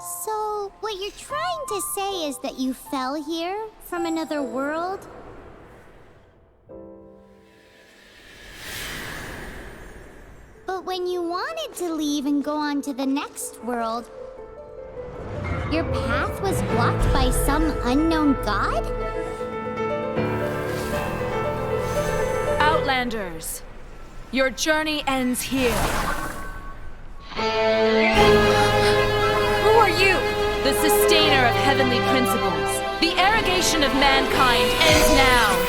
So, what you're trying to say is that you fell here from another world? But when you wanted to leave and go on to the next world, your path was blocked by some unknown god? Outlanders, your journey ends here. Who are you? The sustainer of heavenly principles. The arrogation of mankind ends now.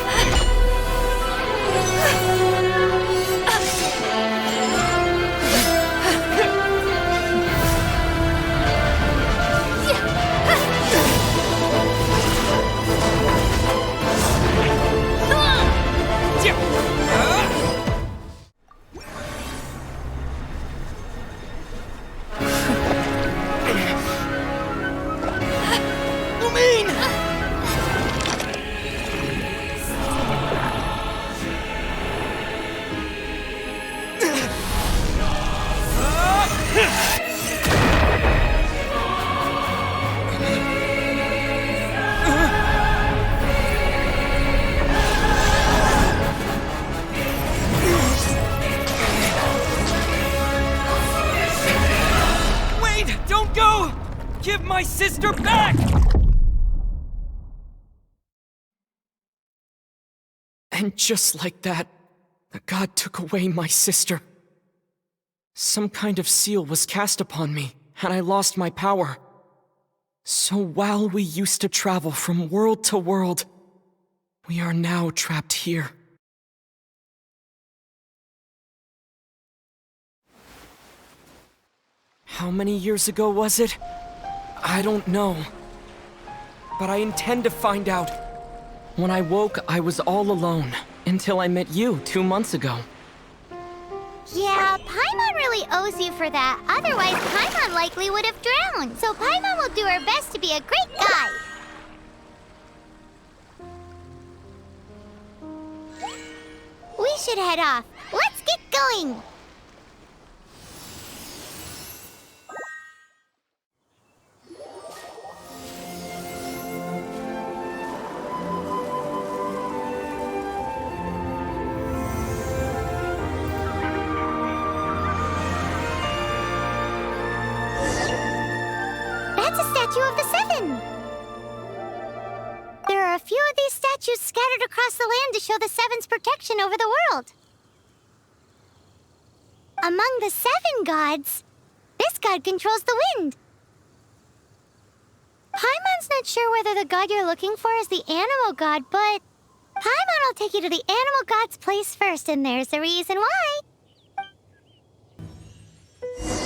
Give my sister back! And just like that, the god took away my sister. Some kind of seal was cast upon me, and I lost my power. So while we used to travel from world to world, we are now trapped here. How many years ago was it? I don't know. But I intend to find out. When I woke, I was all alone, until I met you 2 months ago. Yeah, Paimon really owes you for that. Otherwise, Paimon likely would have drowned. So Paimon will do her best to be a great guide. We should head off. Let's get going. Of the Seven. There are a few of these statues scattered across the land to show the Seven's protection over the world. Among the 7 gods, this god controls the wind. Paimon's not sure whether the god you're looking for is the animal god, but Paimon will take you to the animal god's place first, and there's the reason why.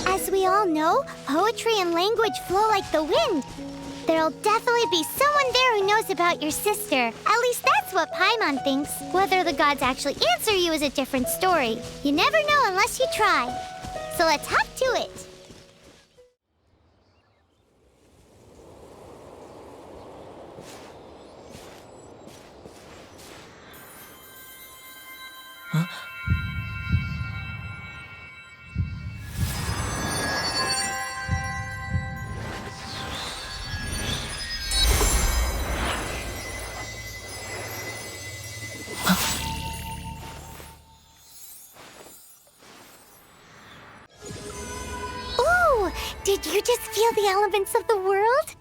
As we all know, poetry and language flow like the wind. There'll definitely be someone there who knows about your sister. At least that's what Paimon thinks. Whether the gods actually answer you is a different story. You never know unless you try. So let's hop to it. Huh? Did you just feel the elements of the world?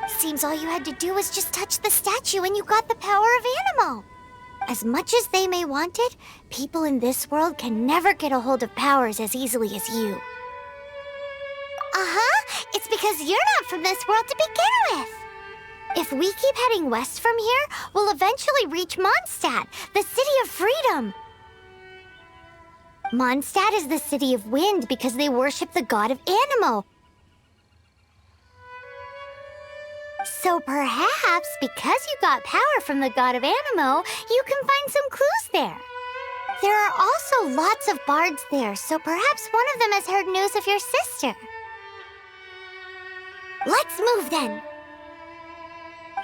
Seems all you had to do was just touch the statue and you got the power of Anemo. As much as they may want it, people in this world can never get a hold of powers as easily as you. It's because you're not from this world to begin with. If we keep heading west from here, we'll eventually reach Mondstadt, the city of freedom. Mondstadt is the city of wind because they worship the god of Anemo. So perhaps, because you got power from the god of Anemo, you can find some clues there. There are also lots of bards there, so perhaps one of them has heard news of your sister. Let's move then.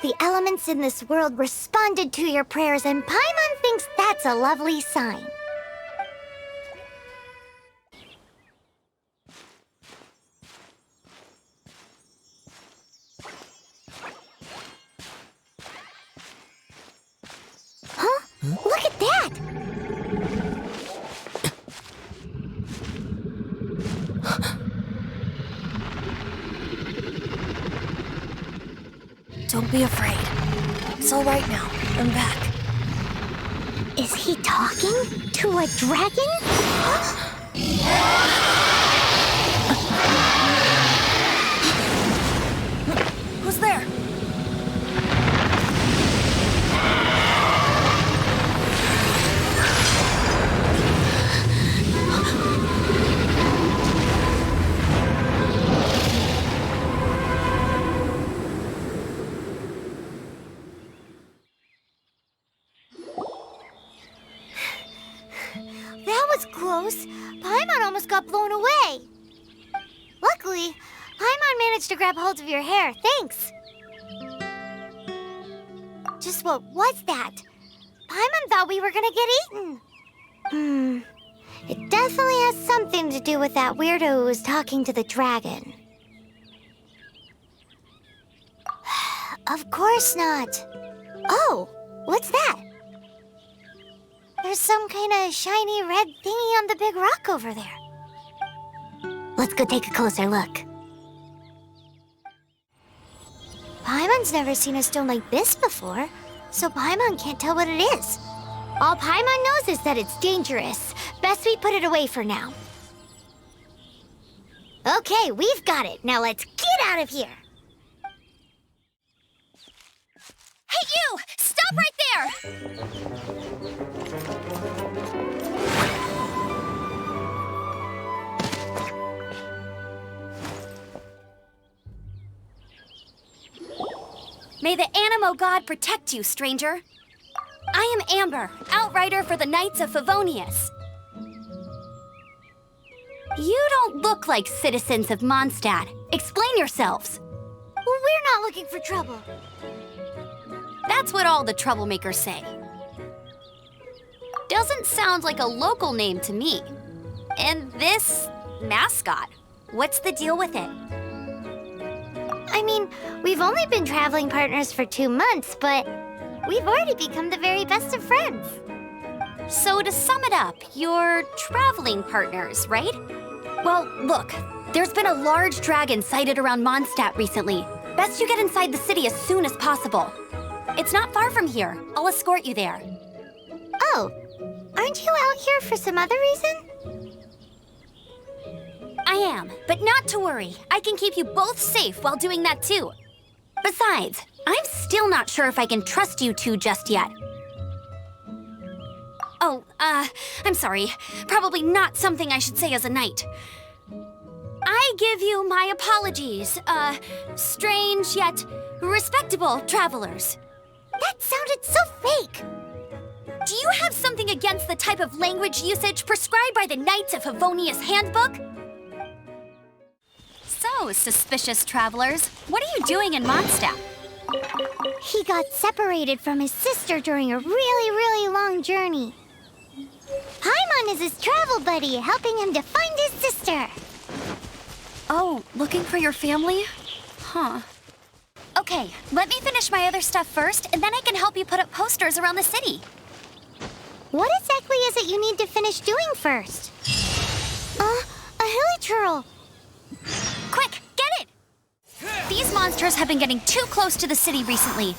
The elements in this world responded to your prayers, and Paimon thinks that's a lovely sign. Don't be afraid. It's all right now. I'm back. Is he talking to a dragon? Who's there? That was close. Paimon almost got blown away. Luckily, Paimon managed to grab hold of your hair. Thanks. Just what was that? Paimon thought we were gonna get eaten. It definitely has something to do with that weirdo who was talking to the dragon. Of course not. Oh, what's that? There's some kind of shiny red thingy on the big rock over there. Let's go take a closer look. Paimon's never seen a stone like this before, so Paimon can't tell what it is. All Paimon knows is that it's dangerous. Best we put it away for now. Okay, we've got it. Now let's get out of here. Hey, you! Stop right there! May the Anemo god protect you, stranger. I am Amber, outrider for the Knights of Favonius. You don't look like citizens of Mondstadt. Explain yourselves. Well, we're not looking for trouble. That's what all the troublemakers say. Doesn't sound like a local name to me. And this mascot, what's the deal with it? I mean, we've only been traveling partners for 2 months, but we've already become the very best of friends. So to sum it up, you're traveling partners, right? Well, look, there's been a large dragon sighted around Mondstadt recently. Best you get inside the city as soon as possible. It's not far from here. I'll escort you there. Oh, aren't you out here for some other reason? I am, but not to worry. I can keep you both safe while doing that too. Besides, I'm still not sure if I can trust you two just yet. Oh, I'm sorry. Probably not something I should say as a knight. I give you my apologies, strange yet respectable travelers. That sounded so fake. Do you have something against the type of language usage prescribed by the Knights of Favonius Handbook? So, suspicious travelers, what are you doing in Mondstadt? He got separated from his sister during a really long journey. Paimon is his travel buddy, helping him to find his sister. Oh, looking for your family? Huh. Okay, let me finish my other stuff first, and then I can help you put up posters around the city. What exactly is it you need to finish doing first? A hilichurl. Quick, get it! These monsters have been getting too close to the city recently.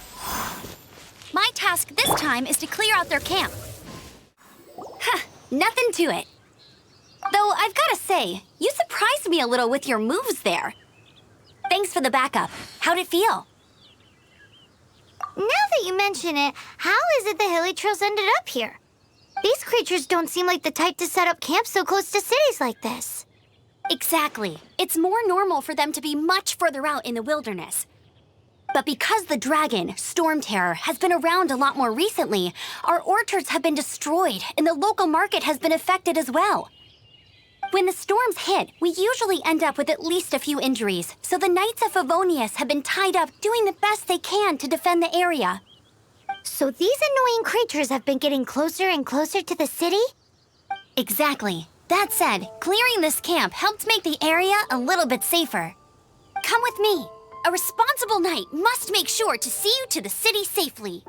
My task this time is to clear out their camp. Huh, nothing to it. Though I've gotta say, you surprised me a little with your moves there. Thanks for the backup. How'd it feel? Now that you mention it, how is it the hilichurls ended up here? These creatures don't seem like the type to set up camp so close to cities like this. Exactly. It's more normal for them to be much further out in the wilderness. But because the dragon, Storm Terror, has been around a lot more recently, our orchards have been destroyed and the local market has been affected as well. When the storms hit, we usually end up with at least a few injuries, so the Knights of Favonius have been tied up doing the best they can to defend the area. So these annoying creatures have been getting closer and closer to the city? Exactly. That said, clearing this camp helped make the area a little bit safer. Come with me. A responsible knight must make sure to see you to the city safely.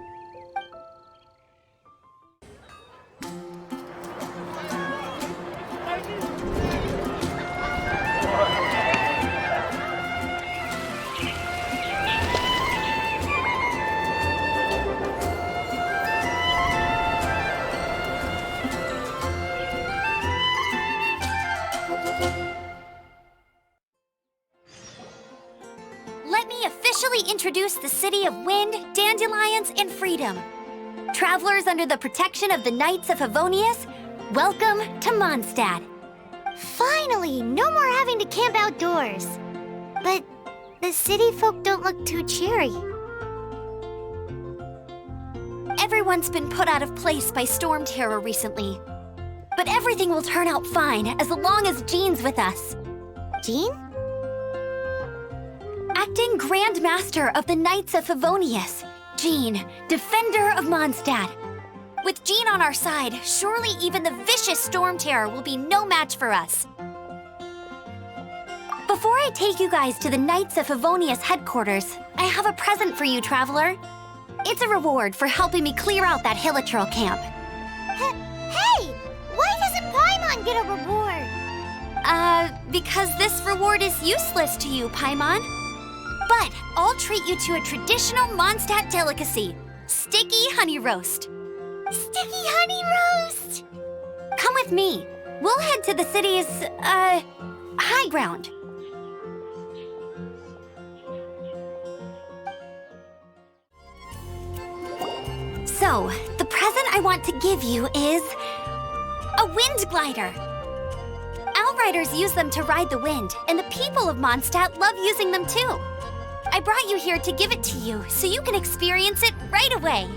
introduce the city of wind, dandelions, and freedom. Travelers under the protection of the Knights of Favonius, welcome to Mondstadt. Finally, no more having to camp outdoors. But the city folk don't look too cheery. Everyone's been put out of place by storm terror recently. But everything will turn out fine as long as Jean's with us. Jean? Acting Grand Master of the Knights of Favonius, Jean, Defender of Mondstadt. With Jean on our side, surely even the vicious storm terror will be no match for us. Before I take you guys to the Knights of Favonius headquarters, I have a present for you, Traveler. It's a reward for helping me clear out that Hilichurl camp. Hey! Why doesn't Paimon get a reward? Because this reward is useless to you, Paimon. But I'll treat you to a traditional Mondstadt delicacy, sticky honey roast. Sticky honey roast! Come with me. We'll head to the city's, high ground. So, the present I want to give you is a wind glider. Outriders use them to ride the wind, and the people of Mondstadt love using them too. I brought you here to give it to you, so you can experience it right away.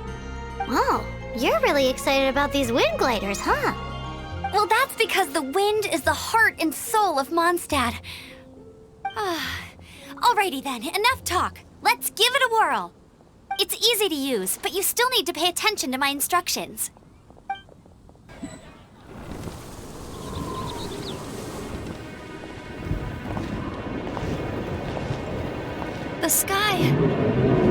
Wow, you're really excited about these wind gliders, huh? Well, that's because the wind is the heart and soul of Mondstadt. Alrighty then, enough talk. Let's give it a whirl. It's easy to use, but you still need to pay attention to my instructions. The sky...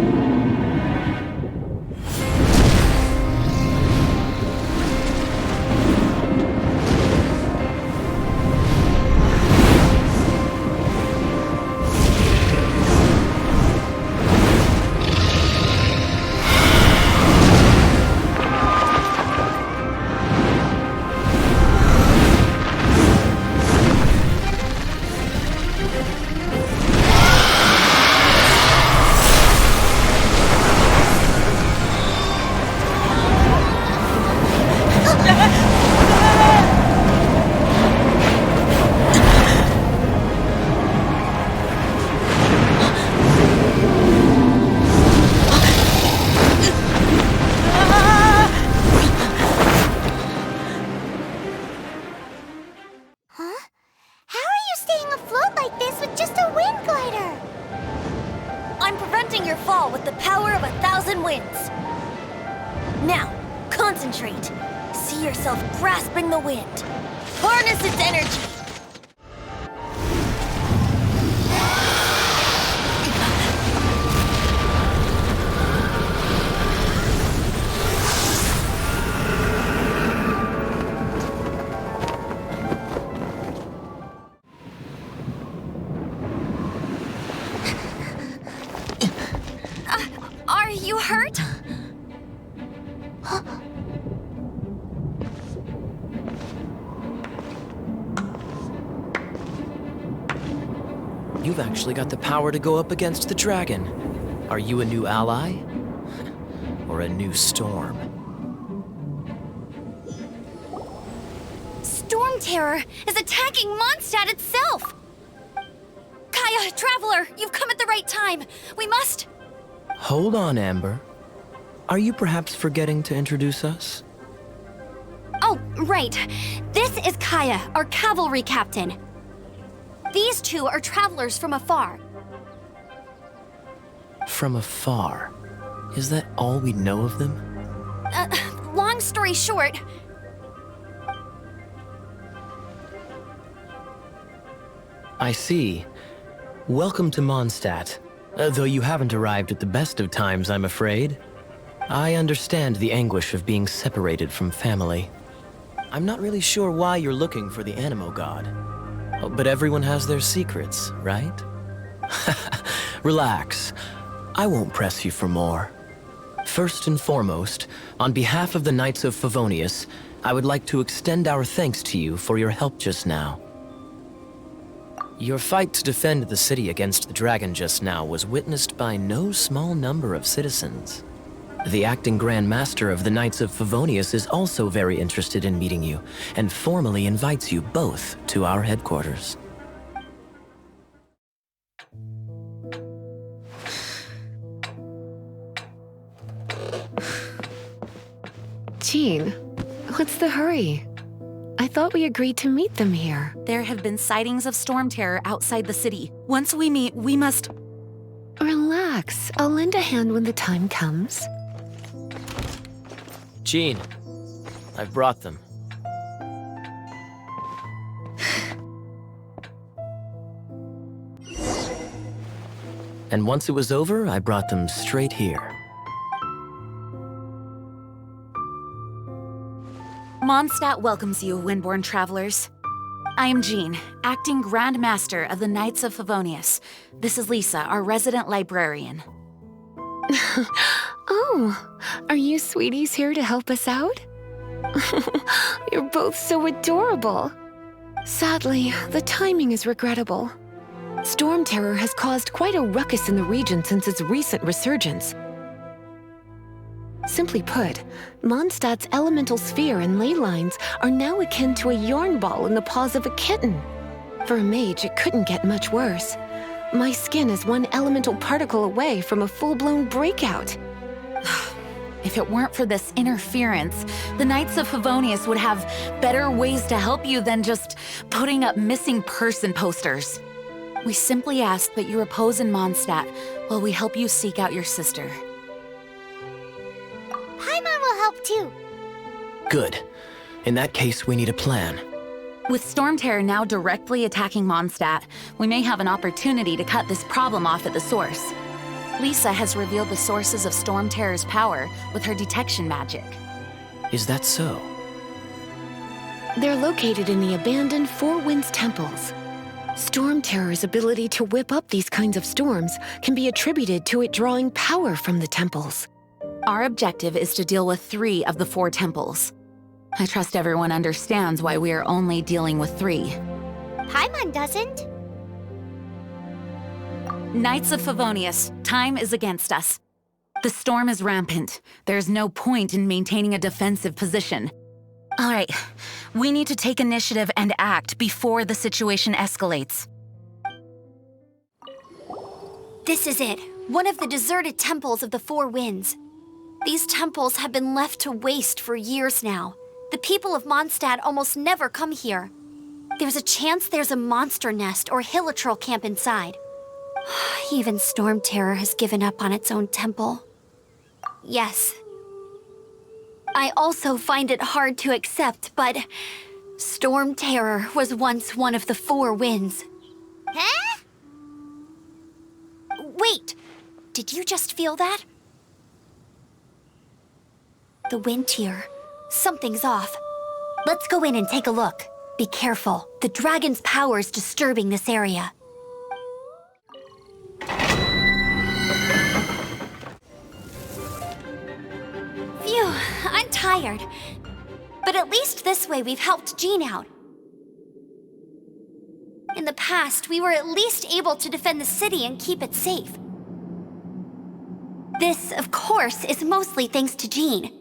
Concentrate. See yourself grasping the wind. Harness its energy. Are you hurt? You've actually got the power to go up against the dragon. Are you a new ally? Or a new storm? Storm Terror is attacking Mondstadt itself! Kaya, Traveler, you've come at the right time. We must... Hold on, Amber. Are you perhaps forgetting to introduce us? Oh, right. This is Kaya, our cavalry captain. These two are travelers from afar. From afar? Is that all we know of them? Long story short... I see. Welcome to Mondstadt. Though you haven't arrived at the best of times, I'm afraid. I understand the anguish of being separated from family. I'm not really sure why you're looking for the Anemo god. But everyone has their secrets, right? Relax. I won't press you for more. First and foremost, on behalf of the Knights of Favonius, I would like to extend our thanks to you for your help just now. Your fight to defend the city against the dragon just now was witnessed by no small number of citizens. The acting Grand Master of the Knights of Favonius is also very interested in meeting you, and formally invites you both to our headquarters. Jean, what's the hurry? I thought we agreed to meet them here. There have been sightings of storm terror outside the city. Once we meet, we must... Relax. I'll lend a hand when the time comes. Jean, I've brought them. And once it was over, I brought them straight here. Mondstadt welcomes you, Windborn travelers. I am Jean, acting Grand Master of the Knights of Favonius. This is Lisa, our resident librarian. Oh, are you sweeties here to help us out? You're both so adorable. Sadly, the timing is regrettable. Storm terror has caused quite a ruckus in the region since its recent resurgence. Simply put, Mondstadt's elemental sphere and ley lines are now akin to a yarn ball in the paws of a kitten. For a mage, it couldn't get much worse. My skin is one elemental particle away from a full-blown breakout. If it weren't for this interference, the Knights of Favonius would have better ways to help you than just putting up missing person posters. We simply ask that you repose in Mondstadt while we help you seek out your sister. Paimon will help too. Good. In that case, we need a plan. With Storm Terror now directly attacking Mondstadt, we may have an opportunity to cut this problem off at the source. Lisa has revealed the sources of Storm Terror's power with her detection magic. Is that so? They're located in the abandoned Four Winds temples. Storm Terror's ability to whip up these kinds of storms can be attributed to it drawing power from the temples. Our objective is to deal with 3 of the 4 temples. I trust everyone understands why we are only dealing with 3. Paimon doesn't. Knights of Favonius, time is against us. The storm is rampant. There's no point in maintaining a defensive position. All right, we need to take initiative and act before the situation escalates. This is it, one of the deserted temples of the Four Winds. These temples have been left to waste for years now. The people of Mondstadt almost never come here. There's a chance there's a monster nest or hilitrol camp inside. Even Storm Terror has given up on its own temple. Yes. I also find it hard to accept, but Storm Terror was once one of the Four Winds. Huh? Wait, did you just feel that? The wind here. Something's off. Let's go in and take a look. Be careful. The dragon's power is disturbing this area. Phew, I'm tired. But at least this way we've helped Jean out. In the past, we were at least able to defend the city and keep it safe. This, of course, is mostly thanks to Jean.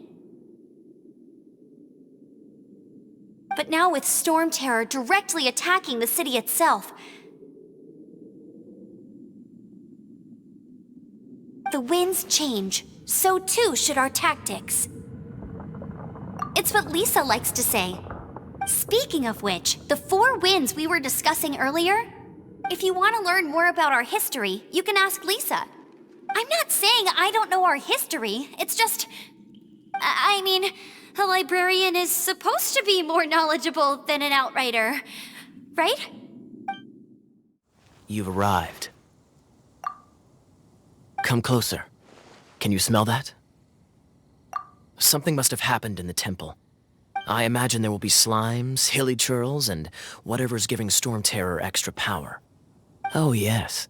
But now with Storm Terror directly attacking the city itself, the winds change, so too should our tactics. It's what Lisa likes to say. Speaking of which, the 4 winds we were discussing earlier, if you want to learn more about our history, you can ask Lisa. I'm not saying I don't know our history, it's just... I mean, a librarian is supposed to be more knowledgeable than an outrider, right? You've arrived. Come closer. Can you smell that? Something must have happened in the temple. I imagine there will be slimes, hilly churls, and whatever's giving Storm Terror extra power. Oh yes,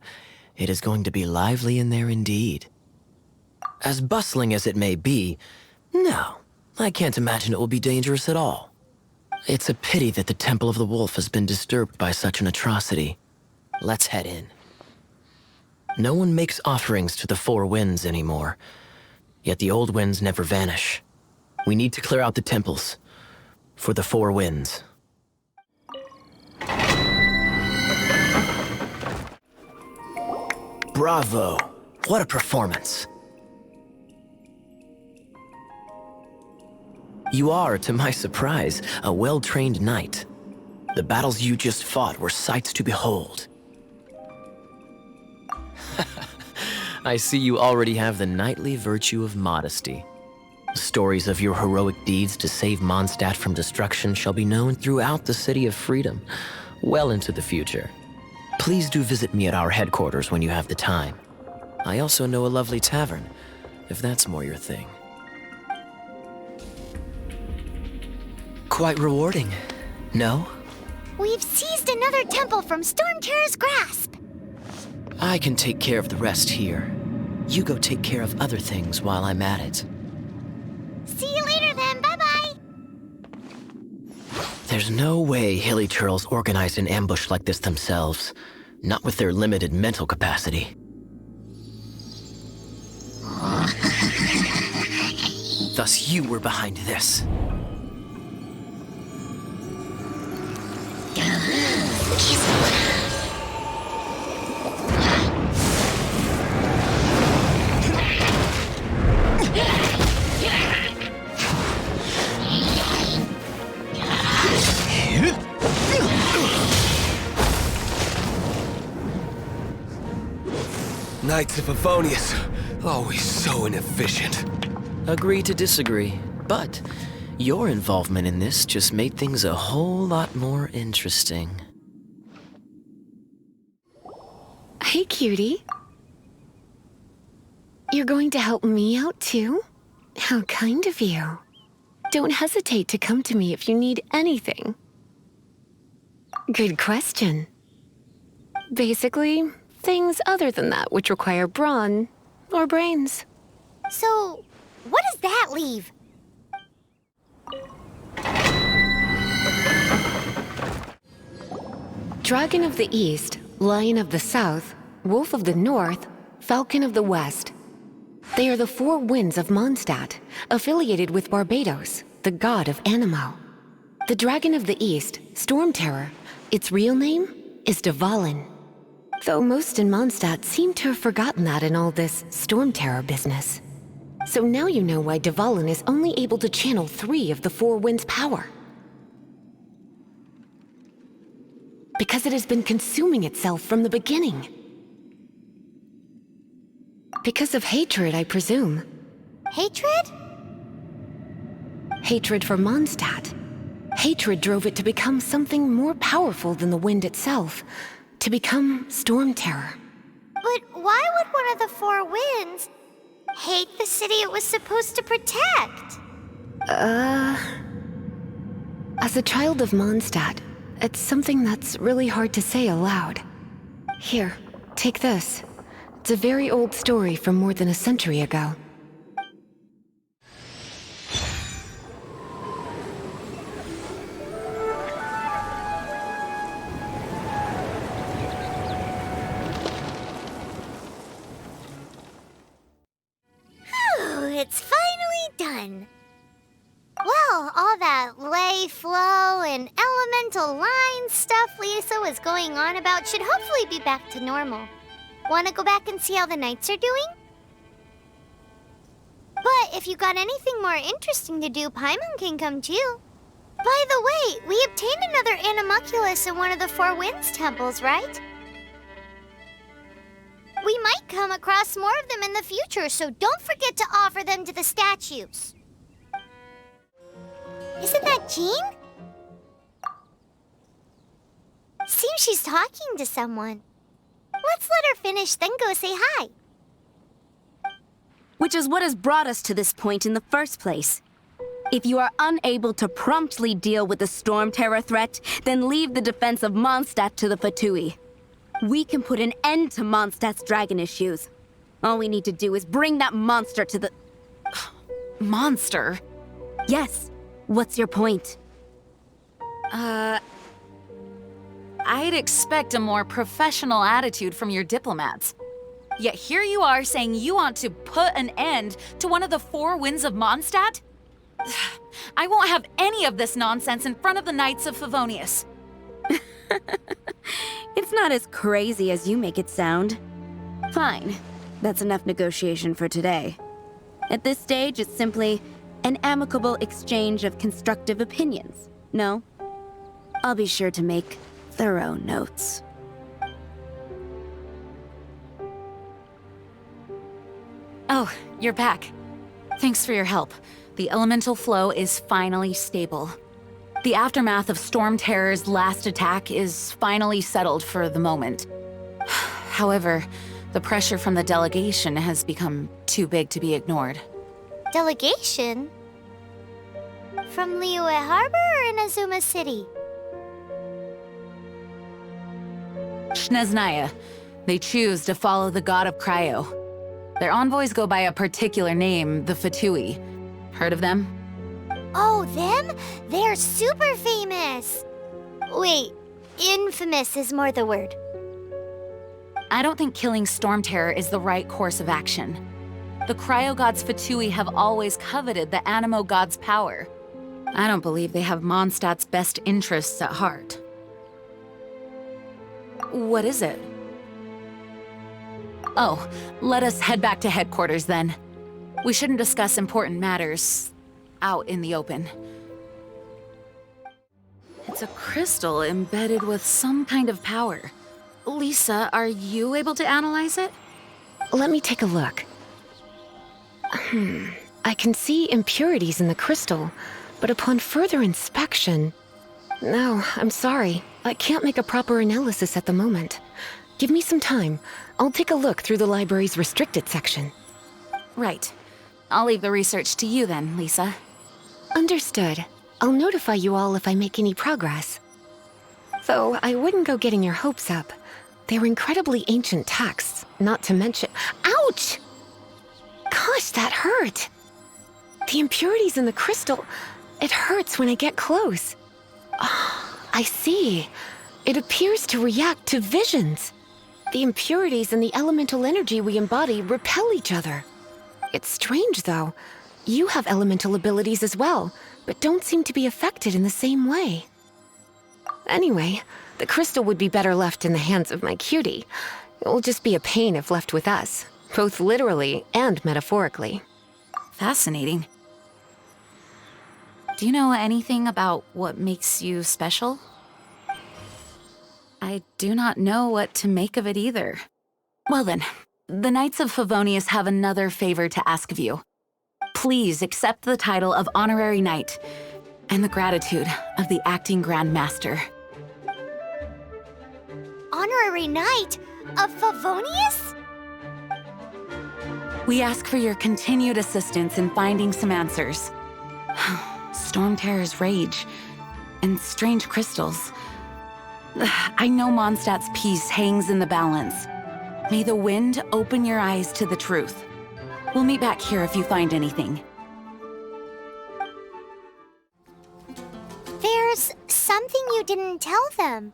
it is going to be lively in there indeed. As bustling as it may be, no, I can't imagine it will be dangerous at all. It's a pity that the Temple of the Wolf has been disturbed by such an atrocity. Let's head in. No one makes offerings to the four winds anymore, yet the old winds never vanish. We need to clear out the temples for the four winds. Bravo! What a performance! You are, to my surprise, a well-trained knight. The battles you just fought were sights to behold. I see you already have the knightly virtue of modesty. Stories of your heroic deeds to save Mondstadt from destruction shall be known throughout the City of Freedom, well into the future. Please do visit me at our headquarters when you have the time. I also know a lovely tavern, if that's more your thing. Quite rewarding, no? We've seized another temple from Stormterror's grasp. I can take care of the rest here. You go take care of other things while I'm at it. See you later then, bye-bye. There's no way hilly churls organized an ambush like this themselves, not with their limited mental capacity. Thus you were behind this. Knights of Favonius, always so inefficient. Agree to disagree, but your involvement in this just made things a whole lot more interesting. Hey, cutie. You're going to help me out, too? How kind of you. Don't hesitate to come to me if you need anything. Good question. Basically, things other than that which require brawn or brains. So, what does that leave? Dragon of the East, Lion of the South, Wolf of the North, Falcon of the West. They are the four winds of Mondstadt, affiliated with Barbados, the god of Anemo. The Dragon of the East, Stormterror, its real name is Dvalin. Though most in Mondstadt seem to have forgotten that in all this Stormterror business. So now you know why Dvalin is only able to channel 3 of the four winds' power. Because it has been consuming itself from the beginning. Because of hatred, I presume. Hatred? Hatred for Mondstadt. Hatred drove it to become something more powerful than the wind itself. To become Stormterror. But why would one of the four winds hate the city it was supposed to protect? As a child of Mondstadt, it's something that's really hard to say aloud. Here, take this. It's a very old story from more than a century ago. It's finally done. Well, all that lay, flow, and elemental line stuff Lisa was going on about should hopefully be back to normal. Want to go back and see how the knights are doing? But if you got anything more interesting to do, Paimon can come too. By the way, we obtained another Animalculus in one of the Four Winds temples, right? We might come across more of them in the future, so don't forget to offer them to the statues. Isn't that Jean? Seems she's talking to someone. Let's let her finish, then go say hi. Which is what has brought us to this point in the first place. If you are unable to promptly deal with the Stormterror threat, then leave the defense of Mondstadt to the Fatui. We can put an end to Mondstadt's dragon issues. All we need to do is bring that monster to the... Monster? Yes. What's your point? I'd expect a more professional attitude from your diplomats. Yet here you are saying you want to put an end to one of the four winds of Mondstadt? I won't have any of this nonsense in front of the Knights of Favonius. It's not as crazy as you make it sound. Fine. That's enough negotiation for today. At this stage, it's simply an amicable exchange of constructive opinions. No? I'll be sure to make thorough notes. Oh, you're back. Thanks for your help. The elemental flow is finally stable. The aftermath of Storm Terror's last attack is finally settled for the moment. However, the pressure from the delegation has become too big to be ignored. Delegation? From Liyue Harbor or Inazuma City? Shneznaya. They choose to follow the god of Cryo. Their envoys go by a particular name, the Fatui. Heard of them? Oh, them? They're super famous! Wait, infamous is more the word. I don't think killing Storm Terror is the right course of action. The Cryo gods Fatui have always coveted the Anemo god's power. I don't believe they have Mondstadt's best interests at heart. What is it? Oh, let us head back to headquarters then. We shouldn't discuss important matters out in the open. It's a crystal embedded with some kind of power. Lisa, are you able to analyze it? Let me take a look. I can see impurities in the crystal, but upon further inspection... No, I'm sorry. I can't make a proper analysis at the moment. Give me some time. I'll take a look through the library's restricted section. Right. I'll leave the research to you then, Lisa. Understood. I'll notify you all if I make any progress. Though I wouldn't go getting your hopes up. They were incredibly ancient texts, not to mention... Ouch! Gosh, that hurt! The impurities in the crystal... It hurts when I get close. Oh, I see. It appears to react to visions. The impurities and the elemental energy we embody repel each other. It's strange, though. You have elemental abilities as well, but don't seem to be affected in the same way. Anyway, the crystal would be better left in the hands of my cutie. It will just be a pain if left with us, both literally and metaphorically. Fascinating. Do you know anything about what makes you special? I do not know what to make of it either. Well then, the Knights of Favonius have another favor to ask of you. Please accept the title of Honorary Knight and the gratitude of the Acting Grand Master. Honorary Knight of Favonius? We ask for your continued assistance in finding some answers. Storm Terror's rage and strange crystals. I know Mondstadt's peace hangs in the balance. May the wind open your eyes to the truth. We'll meet back here if you find anything. There's something you didn't tell them.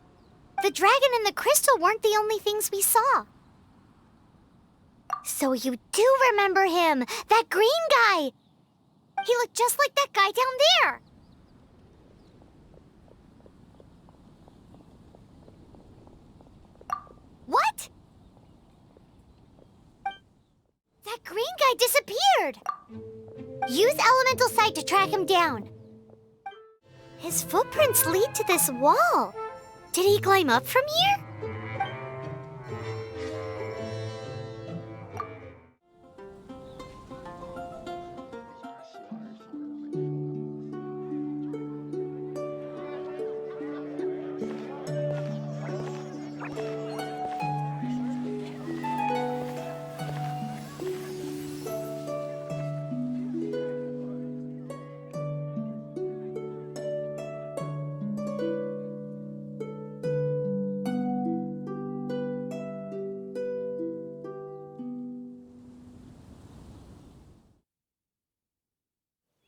The dragon and the crystal weren't the only things we saw. So you do remember him, that green guy! He looked just like that guy down there! What? That green guy disappeared! Use Elemental Sight to track him down. His footprints lead to this wall. Did he climb up from here?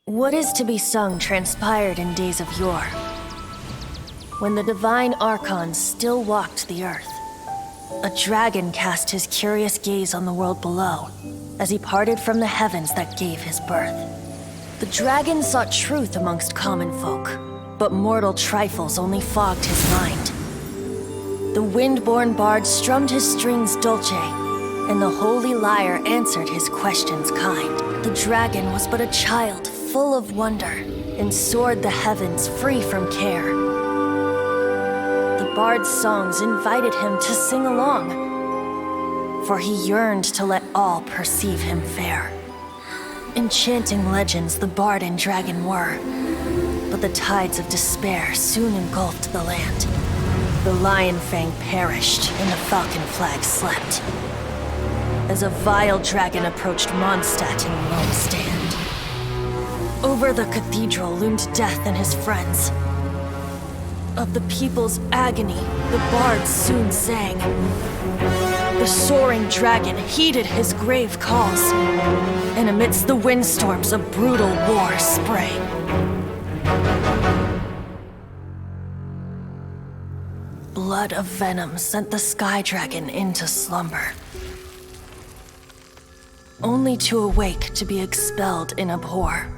What is to be sung transpired in days of yore. when the divine archons still walked the earth, a dragon cast his curious gaze on the world below as he parted from the heavens that gave his birth. The dragon sought truth amongst common folk, but mortal trifles only fogged his mind. The wind-born bard strummed his strings dolce, and the holy lyre answered his questions kind. The dragon was but a child full of wonder, and soared the heavens free from care. The bard's songs invited him to sing along, for he yearned to let all perceive him fair. Enchanting legends the bard and dragon were, but the tides of despair soon engulfed the land. The lion fang perished, and the falcon flag slept, as a vile dragon approached Mondstadt in lone stand. Over the cathedral loomed death and his friends. Of the people's agony, the bards soon sang. The soaring dragon heeded his grave calls, and amidst the windstorms a brutal war sprang. Blood of venom sent the sky dragon into slumber, only to awake to be expelled in abhor.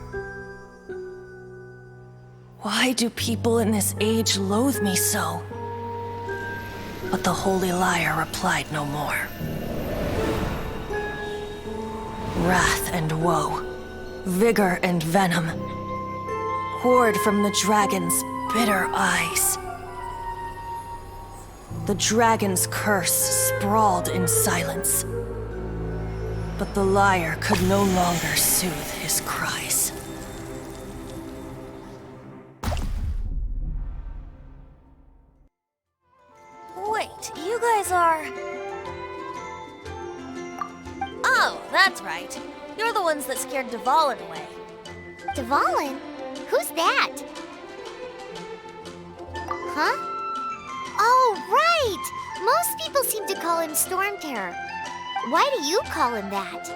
Why do people in this age loathe me so? But the holy lyre replied no more. Wrath and woe, vigor and venom, poured from the dragon's bitter eyes. The dragon's curse sprawled in silence, but the lyre could no longer soothe his cries. Wait, you guys are... Oh, that's right. You're the ones that scared Dvalin away. Dvalin? Who's that? Huh? Oh, right! Most people seem to call him Storm Terror. Why do you call him that?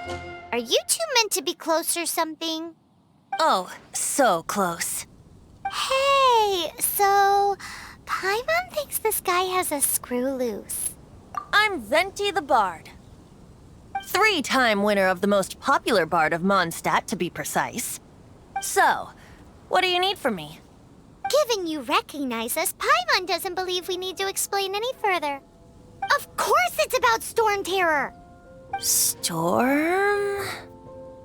Are you two meant to be close or something? Oh, so close. Hey, so... Paimon thinks this guy has a screw loose. I'm Venti the Bard. 3-time winner of the most popular bard of Mondstadt, to be precise. So, what do you need from me? Given you recognize us, Paimon doesn't believe we need to explain any further. Of course it's about Storm Terror! Storm?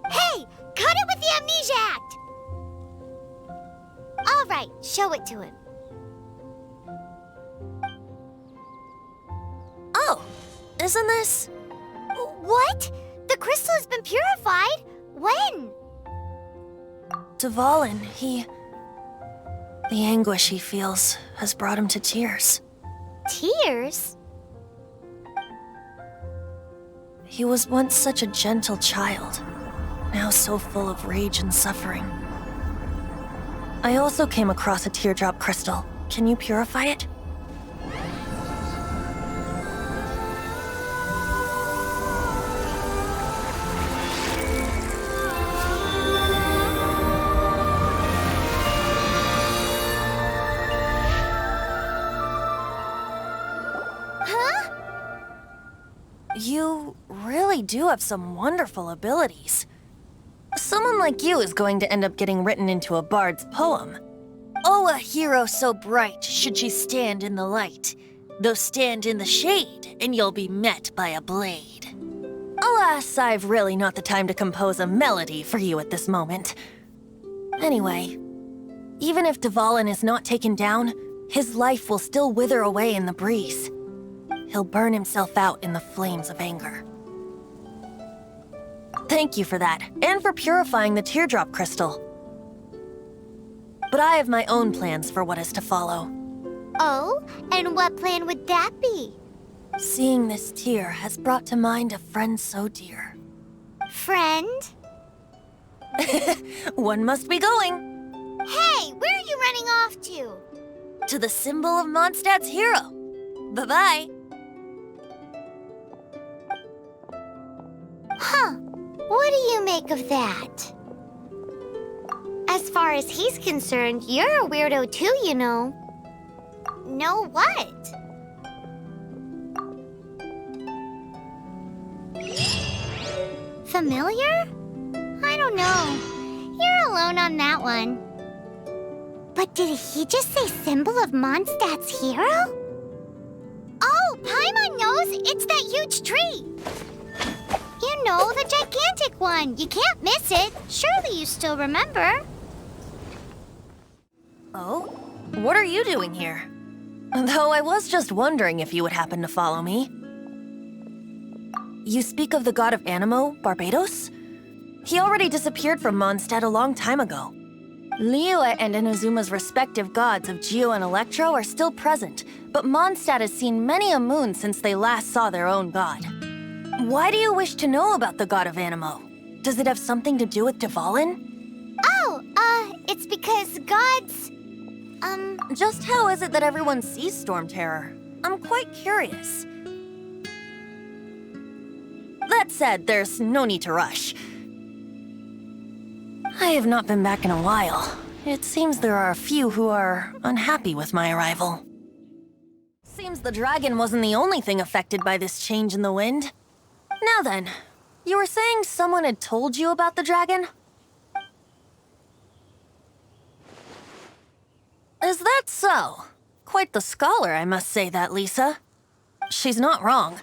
Hey! Cut it with the Amnesia Act! Alright, show it to him. Oh, isn't this... What? The crystal has been purified? When? Dvalin, the anguish he feels has brought him to tears. Tears? He was once such a gentle child, now so full of rage and suffering. I also came across a teardrop crystal. Can you purify it? You really do have some wonderful abilities. Someone like you is going to end up getting written into a bard's poem. Oh, a hero so bright should she stand in the light, though stand in the shade, and you'll be met by a blade. Alas, I've really not the time to compose a melody for you at this moment. Anyway, even if Dvalin is not taken down, his life will still wither away in the breeze. He'll burn himself out in the flames of anger. Thank you for that, and for purifying the teardrop crystal. But I have my own plans for what is to follow. Oh, and what plan would that be? Seeing this tear has brought to mind a friend so dear. Friend? One must be going. Hey, where are you running off to? To the symbol of Mondstadt's hero. Bye-bye. Huh. What do you make of that? As far as he's concerned, you're a weirdo too, you know. know what? Familiar? I don't know. You're alone on that one. But did he just say symbol of Mondstadt's hero? Oh, Paimon knows! It's that huge tree! You know, the gigantic one. You can't miss it. Surely you still remember. Oh? What are you doing here? Though I was just wondering if you would happen to follow me. You speak of the god of Anemo, Barbados? He already disappeared from Mondstadt a long time ago. Liyue and Inazuma's respective gods of Geo and Electro are still present, but Mondstadt has seen many a moon since they last saw their own god. Why do you wish to know about the god of Anemo? Does it have something to do with Dvalin? Oh, it's because gods... Just how is it that everyone sees Storm Terror? I'm quite curious. That said, there's no need to rush. I have not been back in a while. It seems there are a few who are unhappy with my arrival. Seems the dragon wasn't the only thing affected by this change in the wind. Now then, you were saying someone had told you about the dragon? Is that so? Quite the scholar, I must say that, Lisa. She's not wrong.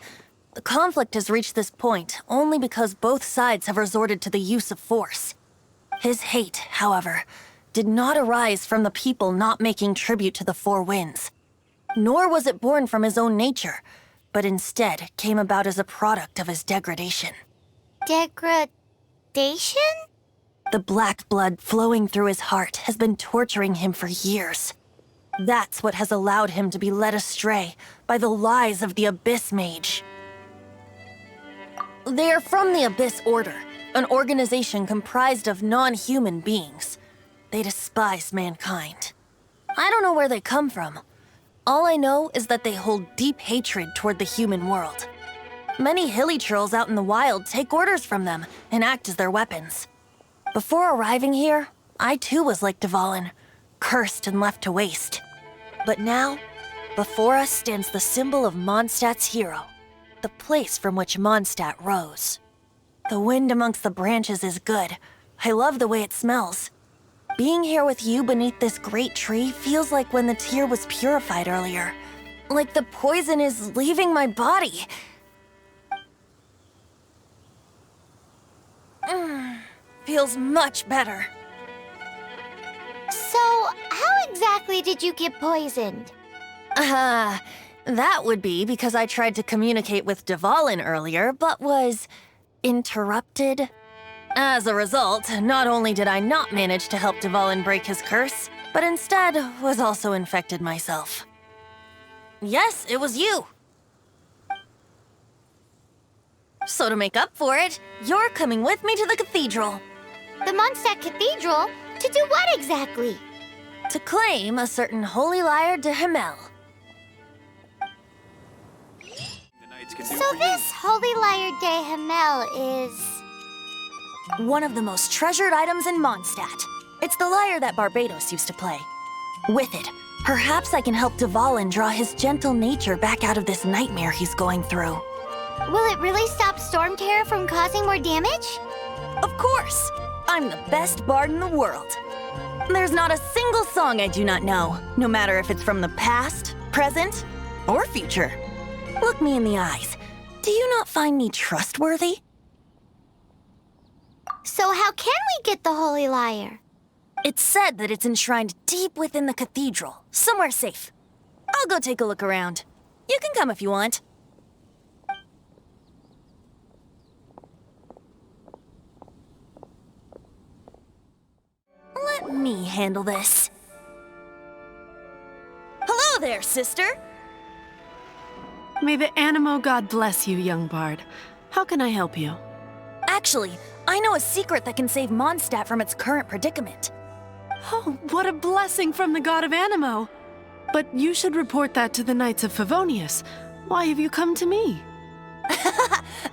The conflict has reached this point only because both sides have resorted to the use of force. His hate, however, did not arise from the people not making tribute to the Four Winds. Nor was it born from his own nature, but instead came about as a product of his degradation. Degradation? The black blood flowing through his heart has been torturing him for years. That's what has allowed him to be led astray by the lies of the Abyss Mage. They are from the Abyss Order, an organization comprised of non-human beings. They despise mankind. I don't know where they come from. All I know is that they hold deep hatred toward the human world. Many hilly trolls out in the wild take orders from them and act as their weapons. Before arriving here, I too was like Dvalin, cursed and left to waste. But now, before us stands the symbol of Mondstadt's hero, the place from which Mondstadt rose. The wind amongst the branches is good. I love the way it smells. Being here with you beneath this great tree feels like when the tear was purified earlier. Like the poison is leaving my body. Feels much better. So, how exactly did you get poisoned? That would be because I tried to communicate with Dvalin earlier, but was interrupted. As a result, not only did I not manage to help Dvalin break his curse, but instead was also infected myself. Yes, it was you. So to make up for it, you're coming with me to the cathedral. The Mondstadt Cathedral? To do what exactly? To claim a certain holy lyre de Himmel. So this holy lyre de Himmel is... one of the most treasured items in Mondstadt. It's the lyre that Barbados used to play. With it, perhaps I can help Dvalin draw his gentle nature back out of this nightmare he's going through. Will it really stop Storm Terror from causing more damage? Of course! I'm the best bard in the world. There's not a single song I do not know, no matter if it's from the past, present, or future. Look me in the eyes. Do you not find me trustworthy? So how can we get the holy lyre? It's said that it's enshrined deep within the cathedral, somewhere safe. I'll go take a look around. You can come if you want. Let me handle this. Hello there, sister! May the Anemo god bless you, young bard. How can I help you? Actually, I know a secret that can save Mondstadt from its current predicament. Oh, what a blessing from the god of Anemo! But you should report that to the Knights of Favonius. Why have you come to me?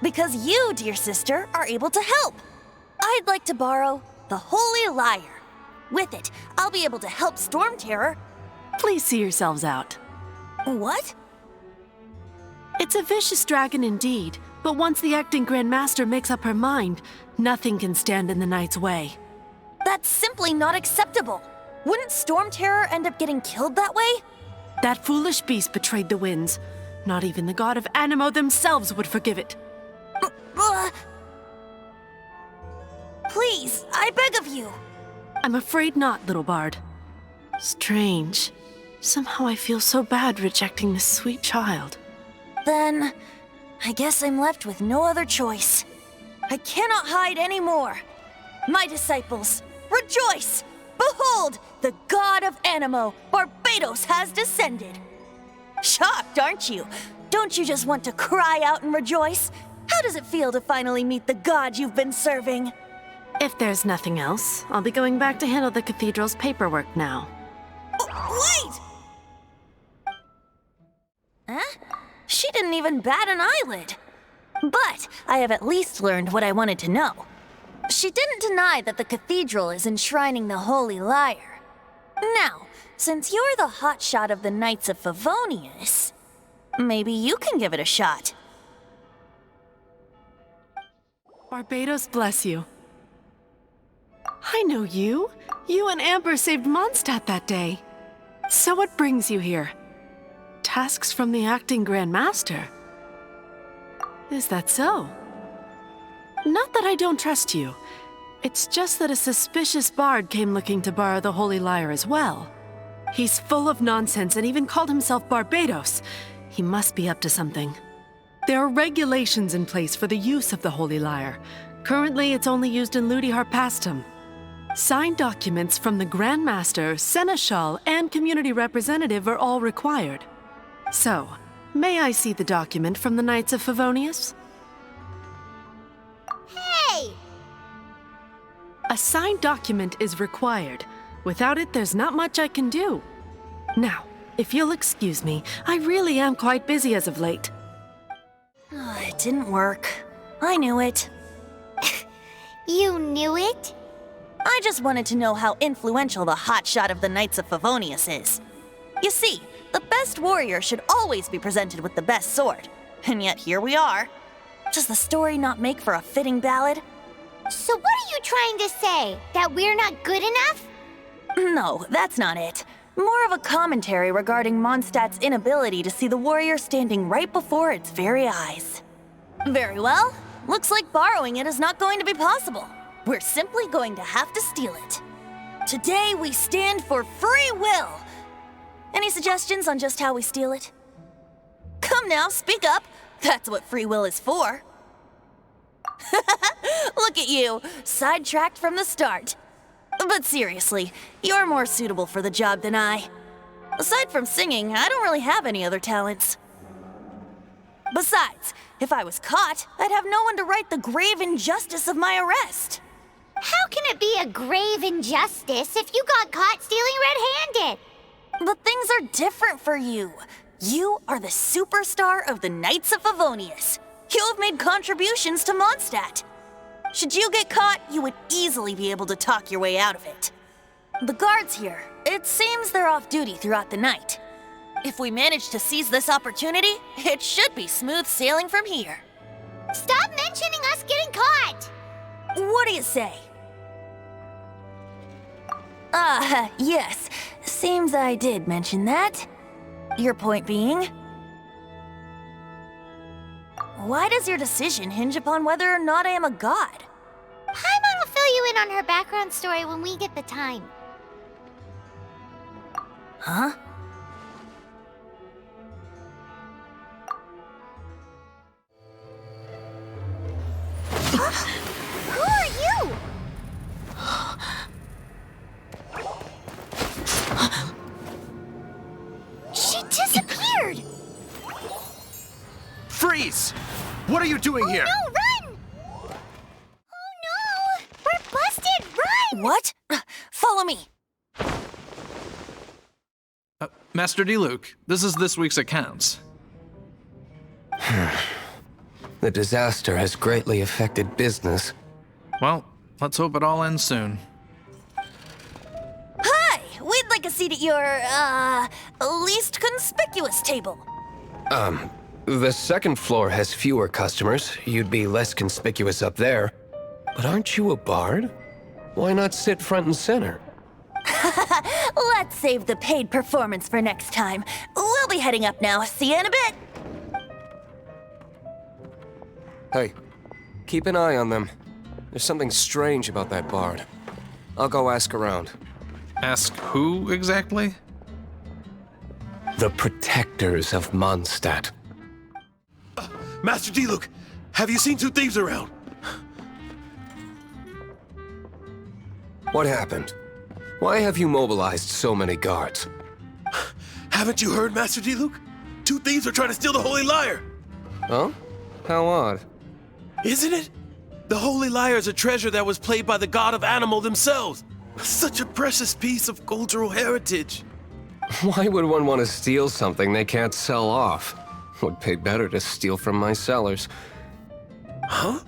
Because you, dear sister, are able to help. I'd like to borrow the holy lyre. With it, I'll be able to help Storm Terror. Please see yourselves out. What? It's a vicious dragon indeed, but once the acting Grand Master makes up her mind, nothing can stand in the knight's way. That's simply not acceptable. Wouldn't Storm Terror end up getting killed that way? That foolish beast betrayed the winds. Not even the god of Anemo themselves would forgive it. Please, I beg of you. I'm afraid not, little bard. Strange. Somehow I feel so bad rejecting this sweet child. Then, I guess I'm left with no other choice. I cannot hide anymore. My disciples, rejoice! Behold, the god of Anemo, Barbados, has descended. Shocked, aren't you? Don't you just want to cry out and rejoice? How does it feel to finally meet the god you've been serving? If there's nothing else, I'll be going back to handle the cathedral's paperwork now. Wait! Huh? She didn't even bat an eyelid. But I have at least learned what I wanted to know. She didn't deny that the cathedral is enshrining the Holy Lyre. Now, since you're the hotshot of the Knights of Favonius, maybe you can give it a shot. Barbados bless you. I know you. You and Amber saved Mondstadt that day. So what brings you here? Tasks from the acting Grand Master? Is that so? Not that I don't trust you. It's just that a suspicious bard came looking to borrow the Holy Lyre as well. He's full of nonsense and even called himself Barbados. He must be up to something. There are regulations in place for the use of the Holy Lyre. Currently, it's only used in Ludi Harpastum. Signed documents from the Grand Master, Seneschal, and community representative are all required. So, may I see the document from the Knights of Favonius? Hey! A signed document is required. Without it, there's not much I can do. Now, if you'll excuse me, I really am quite busy as of late. It didn't work. I knew it. You knew it? I just wanted to know how influential the hotshot of the Knights of Favonius is. You see, the best warrior should always be presented with the best sword. And yet here we are. Does the story not make for a fitting ballad? So what are you trying to say? That we're not good enough? No, that's not it. More of a commentary regarding Mondstadt's inability to see the warrior standing right before its very eyes. Very well. Looks like borrowing it is not going to be possible. We're simply going to have to steal it. Today we stand for free will. Any suggestions on just how we steal it? Come now, speak up. That's what free will is for. Look at you, sidetracked from the start. But seriously, you're more suitable for the job than I. Aside from singing, I don't really have any other talents. Besides, if I was caught, I'd have no one to right the grave injustice of my arrest. How can it be a grave injustice if you got caught stealing red-handed? But things are different for you. You are the superstar of the Knights of Favonius. You have made contributions to Mondstadt. Should you get caught, you would easily be able to talk your way out of it. The guards here, it seems they're off duty throughout the night. If we manage to seize this opportunity, it should be smooth sailing from here. Stop mentioning us getting caught! What do you say? Yes. Seems I did mention that. Your point being? Why does your decision hinge upon whether or not I am a god? Paimon will fill you in on her background story when we get the time. Huh? Who are you? She disappeared! Freeze! What are you doing here? No, run! Oh no! We're busted! Run! What? Follow me. Master D. Luke, this is this week's accounts. The disaster has greatly affected business. Well, let's hope it all ends soon. Hi! We'd like a seat at your, least conspicuous table. The second floor has fewer customers. You'd be less conspicuous up there. But aren't you a bard? Why not sit front and center? Let's save the paid performance for next time. We'll be heading up now. See you in a bit. Hey, keep an eye on them. There's something strange about that bard. I'll go ask around. Ask who exactly? The protectors of Mondstadt. Master Diluc, have you seen two thieves around? What happened? Why have you mobilized so many guards? Haven't you heard, Master Diluc? Two thieves are trying to steal the Holy Lyre! Huh? How odd. Isn't it? The Holy Lyre is a treasure that was played by the god of Anemo themselves. Such a precious piece of cultural heritage. Why would one want to steal something they can't sell off? Would pay better to steal from my sellers. Huh?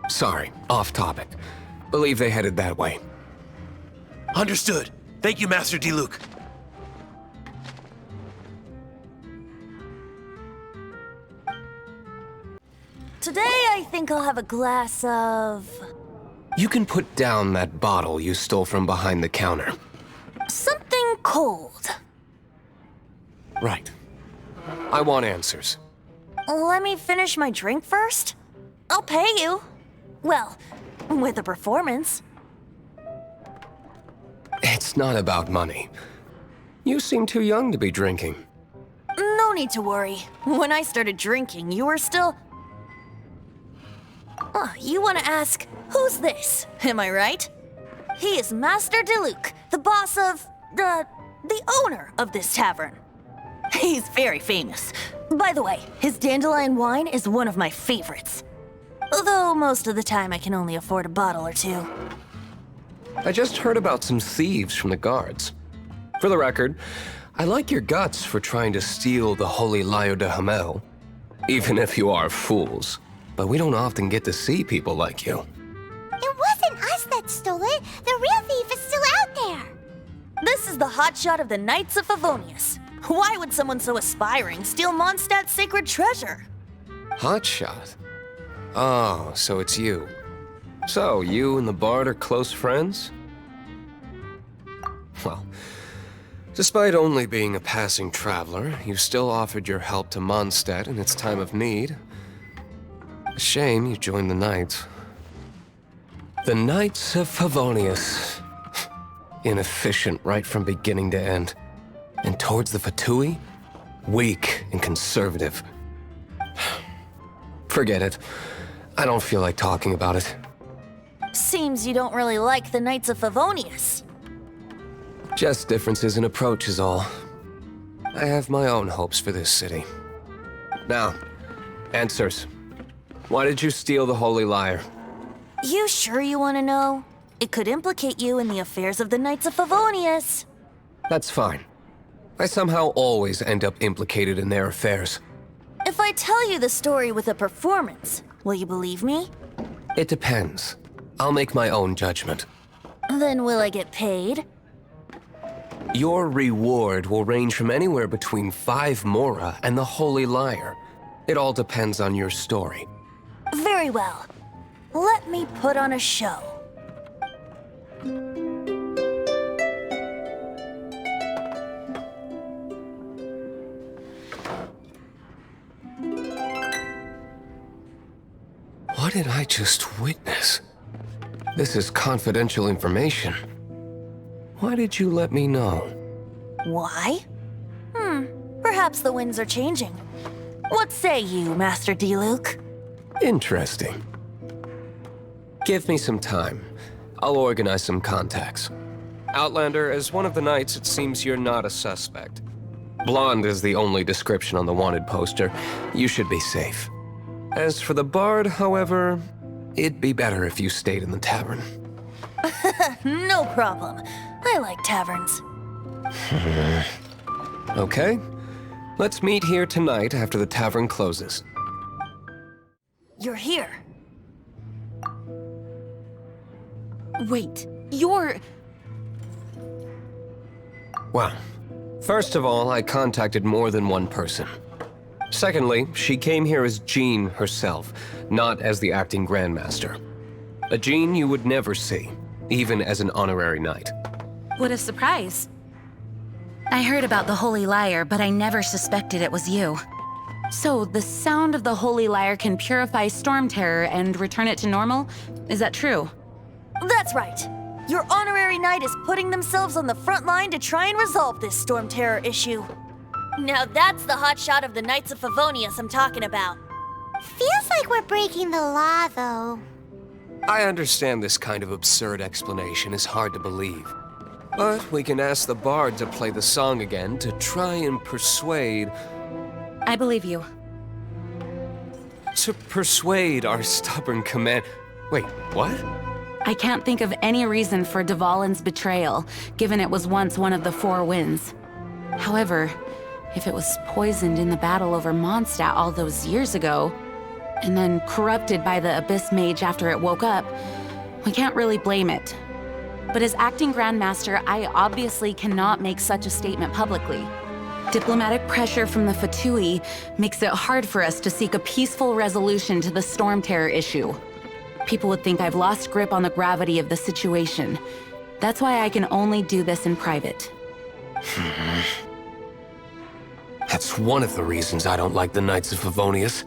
Sorry, off topic. Believe they headed that way. Understood. Thank you, Master Diluc. Today, I think I'll have a glass of... You can put down that bottle you stole from behind the counter. something cold. Right. I want answers. Let me finish my drink first. I'll pay you. Well, with a performance. It's not about money. You seem too young to be drinking. No need to worry. When I started drinking, you were still... Oh, you want to ask, who's this? Am I right? He is Master Diluc, the boss of... the owner of this tavern. He's very famous. By the way, his dandelion wine is one of my favorites. Although most of the time I can only afford a bottle or two. I just heard about some thieves from the guards. For the record, I like your guts for trying to steal the Holy Lyre de Hamel. Even if you are fools. But we don't often get to see people like you. It wasn't us that stole it. The real thief is still out there. This is the hotshot of the Knights of Favonius. Why would someone so aspiring steal Mondstadt's sacred treasure? Hotshot? Oh, so it's you. So, you and the Bard are close friends? Well, despite only being a passing traveler, you still offered your help to Mondstadt in its time of need. A shame you joined the Knights. The Knights of Favonius. Inefficient right from beginning to end. And towards the Fatui, weak and conservative. Forget it. I don't feel like talking about it. Seems you don't really like the Knights of Favonius. Just differences in approach is all. I have my own hopes for this city. Now, answers. Why did you steal the Holy Lyre? You sure you want to know? It could implicate you in the affairs of the Knights of Favonius. That's fine. I somehow always end up implicated in their affairs. If I tell you the story with a performance, will you believe me? It depends. I'll make my own judgment. Then will I get paid? Your reward will range from anywhere between 5 Mora and the Holy Lyre. It all depends on your story. Very well. Let me put on a show. What did I just witness? This is confidential information. Why did you let me know? Why? Perhaps the winds are changing. What say you, Master Diluc? Interesting. Give me some time. I'll organize some contacts. Outlander, as one of the knights, it seems you're not a suspect. Blonde is the only description on the wanted poster. You should be safe. As for the Bard, however, it'd be better if you stayed in the tavern. No problem. I like taverns. Okay. Let's meet here tonight after the tavern closes. You're here. Wait, you're... Well, first of all, I contacted more than one person. Secondly, she came here as Jean herself, not as the acting Grandmaster. A Jean you would never see, even as an honorary knight. What a surprise. I heard about the Holy Lyre, but I never suspected it was you. So, the sound of the Holy Lyre can purify Storm Terror and return it to normal? Is that true? That's right. Your honorary knight is putting themselves on the front line to try and resolve this Storm Terror issue. Now that's the hotshot of the Knights of Favonius I'm talking about. Feels like we're breaking the law, though. I understand this kind of absurd explanation is hard to believe. But we can ask the bard to play the song again to try and persuade... I believe you. To persuade our stubborn command... Wait, what? I can't think of any reason for Dvalin's betrayal, given it was once one of the Four Winds. However, if it was poisoned in the battle over Mondstadt all those years ago, and then corrupted by the Abyss Mage after it woke up, we can't really blame it. But as acting Grandmaster, I obviously cannot make such a statement publicly. Diplomatic pressure from the Fatui makes it hard for us to seek a peaceful resolution to the Storm Terror issue. People would think I've lost grip on the gravity of the situation. That's why I can only do this in private. That's one of the reasons I don't like the Knights of Favonius.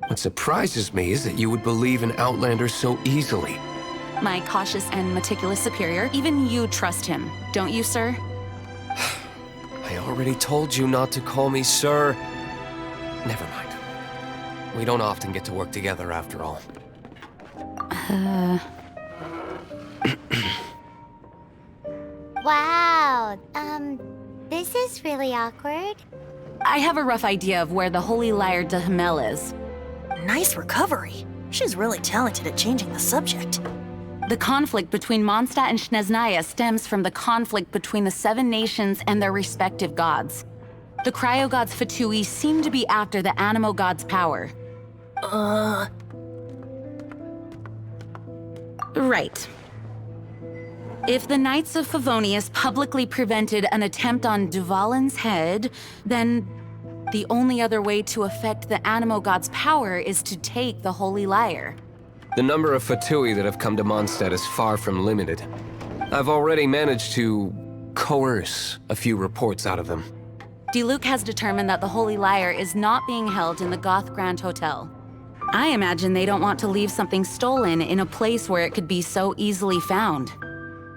What surprises me is that you would believe in Outlander so easily. My cautious and meticulous superior, even you trust him, don't you, sir? I already told you not to call me sir. Never mind. We don't often get to work together after all. Wow, this is really awkward. I have a rough idea of where the Holy Lyre de Himmel is. Nice recovery. She's really talented at changing the subject. The conflict between Mondstadt and Snezhnaya stems from the conflict between the Seven Nations and their respective gods. The cryo-gods Fatui seem to be after the Anemo god's power. Right. If the Knights of Favonius publicly prevented an attempt on Dvalin's head, then the only other way to affect the Anemo god's power is to take the Holy Lyre. The number of Fatui that have come to Mondstadt is far from limited. I've already managed to coerce a few reports out of them. Diluc has determined that the Holy Lyre is not being held in the Goth Grand Hotel. I imagine they don't want to leave something stolen in a place where it could be so easily found.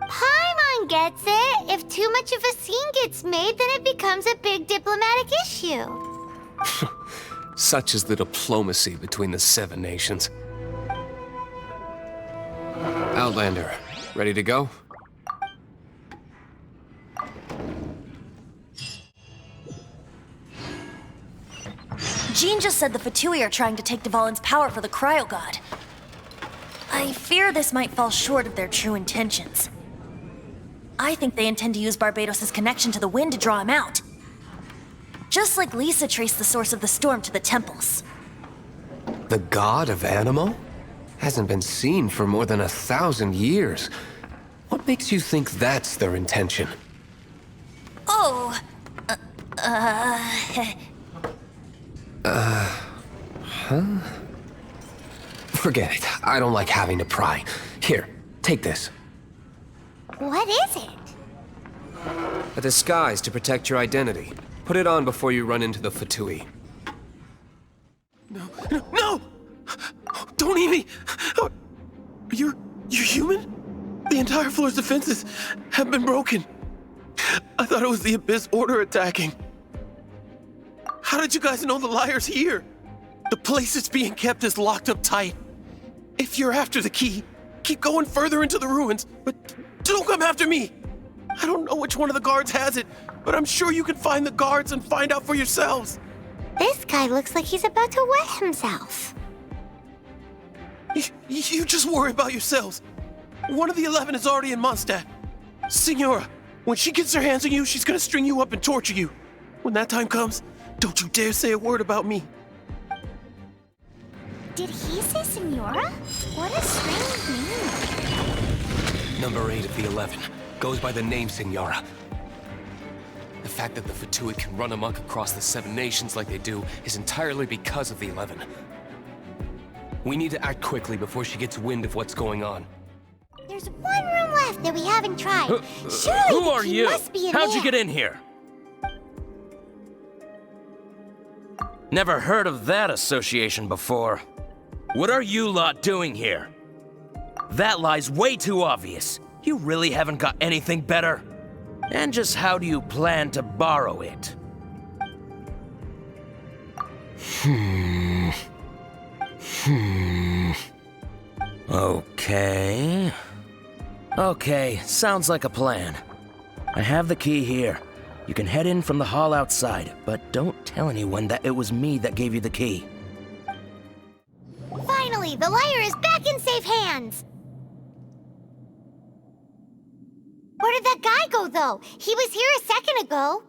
Paimon gets it. If too much of a scene gets made, then it becomes a big diplomatic issue. Such is the diplomacy between the Seven Nations. Outlander, ready to go? Jean just said the Fatui are trying to take Dvalin's power for the Cryo God. I fear this might fall short of their true intentions. I think they intend to use Barbados' connection to the wind to draw him out. Just like Lisa traced the source of the storm to the temples. The god of Anemo? Hasn't been seen for more than 1,000 years. What makes you think that's their intention? Oh, Forget it. I don't like having to pry. Here, take this. What is it? A disguise to protect your identity. Put it on before you run into the Fatui. No! Don't eat me! You're human? The entire floor's defenses have been broken. I thought it was the Abyss Order attacking. How did you guys know the Lyre's here? The place it's being kept is locked up tight. If you're after the key, keep going further into the ruins, but don't come after me. I don't know which one of the guards has it, but I'm sure you can find the guards and find out for yourselves. This guy looks like he's about to wet himself. You just worry about yourselves. One of the 11 is already in Mondstadt. Signora, when she gets her hands on you, she's gonna string you up and torture you. When that time comes, don't you dare say a word about me. Did he say Senora? What a strange name. Number 8 of the 11. Goes by the name Signora. fact that the Fatui can run amok across the 7 nations like they do is entirely because of the 11. We need to act quickly before she gets wind of what's going on. There's one room left that we haven't tried. Surely Who are the key you? must be in How'd you there. get in here? Never heard of that association before. What are you lot doing here? That lie's way too obvious. You really haven't got anything better? And just how do you plan to borrow it? Okay. Okay, sounds like a plan. I have the key here. You can head in from the hall outside, but don't tell anyone that it was me that gave you the key. Finally, the lyre is back in safe hands. Where did that guy go, though? He was here a second ago.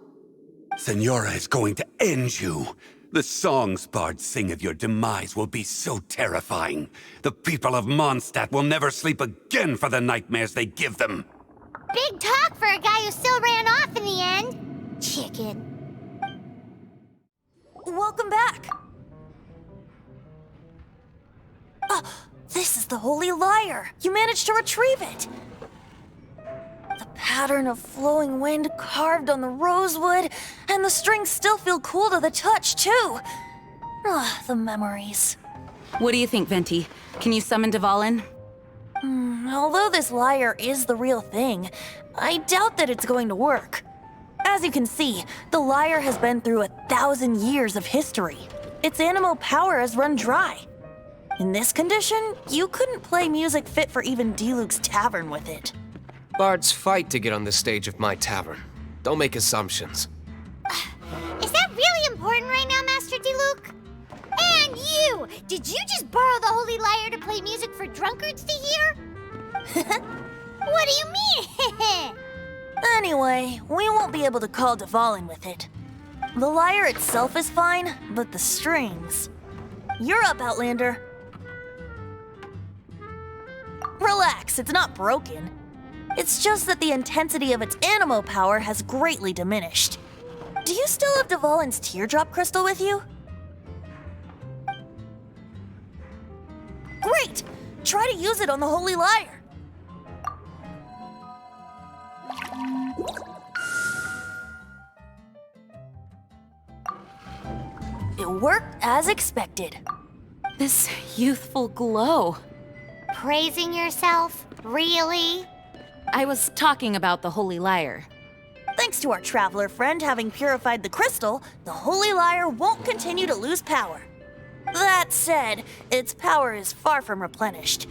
Senora is going to end you. The songs bards sing of your demise will be so terrifying. The people of Mondstadt will never sleep again for the nightmares they give them. Big talk for a guy who still ran off in the end. Chicken. Welcome back. This is the Holy Lyre. You managed to retrieve it. The pattern of flowing wind carved on the rosewood, and the strings still feel cool to the touch, too. The memories. What do you think, Venti? Can you summon Dvalin? Although this lyre is the real thing, I doubt that it's going to work. As you can see, the lyre has been through 1,000 years of history. Its Anemo power has run dry. In this condition, you couldn't play music fit for even Diluc's tavern with it. Bards fight to get on the stage of my tavern. Don't make assumptions. Is that really important right now, Master Diluc? And you! Did you just borrow the Holy Lyre to play music for drunkards to hear? What do you mean? Anyway, we won't be able to call Dvalin with it. The lyre itself is fine, but the strings... You're up, Outlander. Relax, it's not broken. It's just that the intensity of its Anemo power has greatly diminished. Do you still have Dvalin's teardrop crystal with you? Great! Try to use it on the Holy Lyre. It worked as expected. This youthful glow. Praising yourself? Really? I was talking about the Holy Lyre. Thanks to our traveler friend having purified the crystal, the Holy Lyre won't continue to lose power. That said, its power is far from replenished.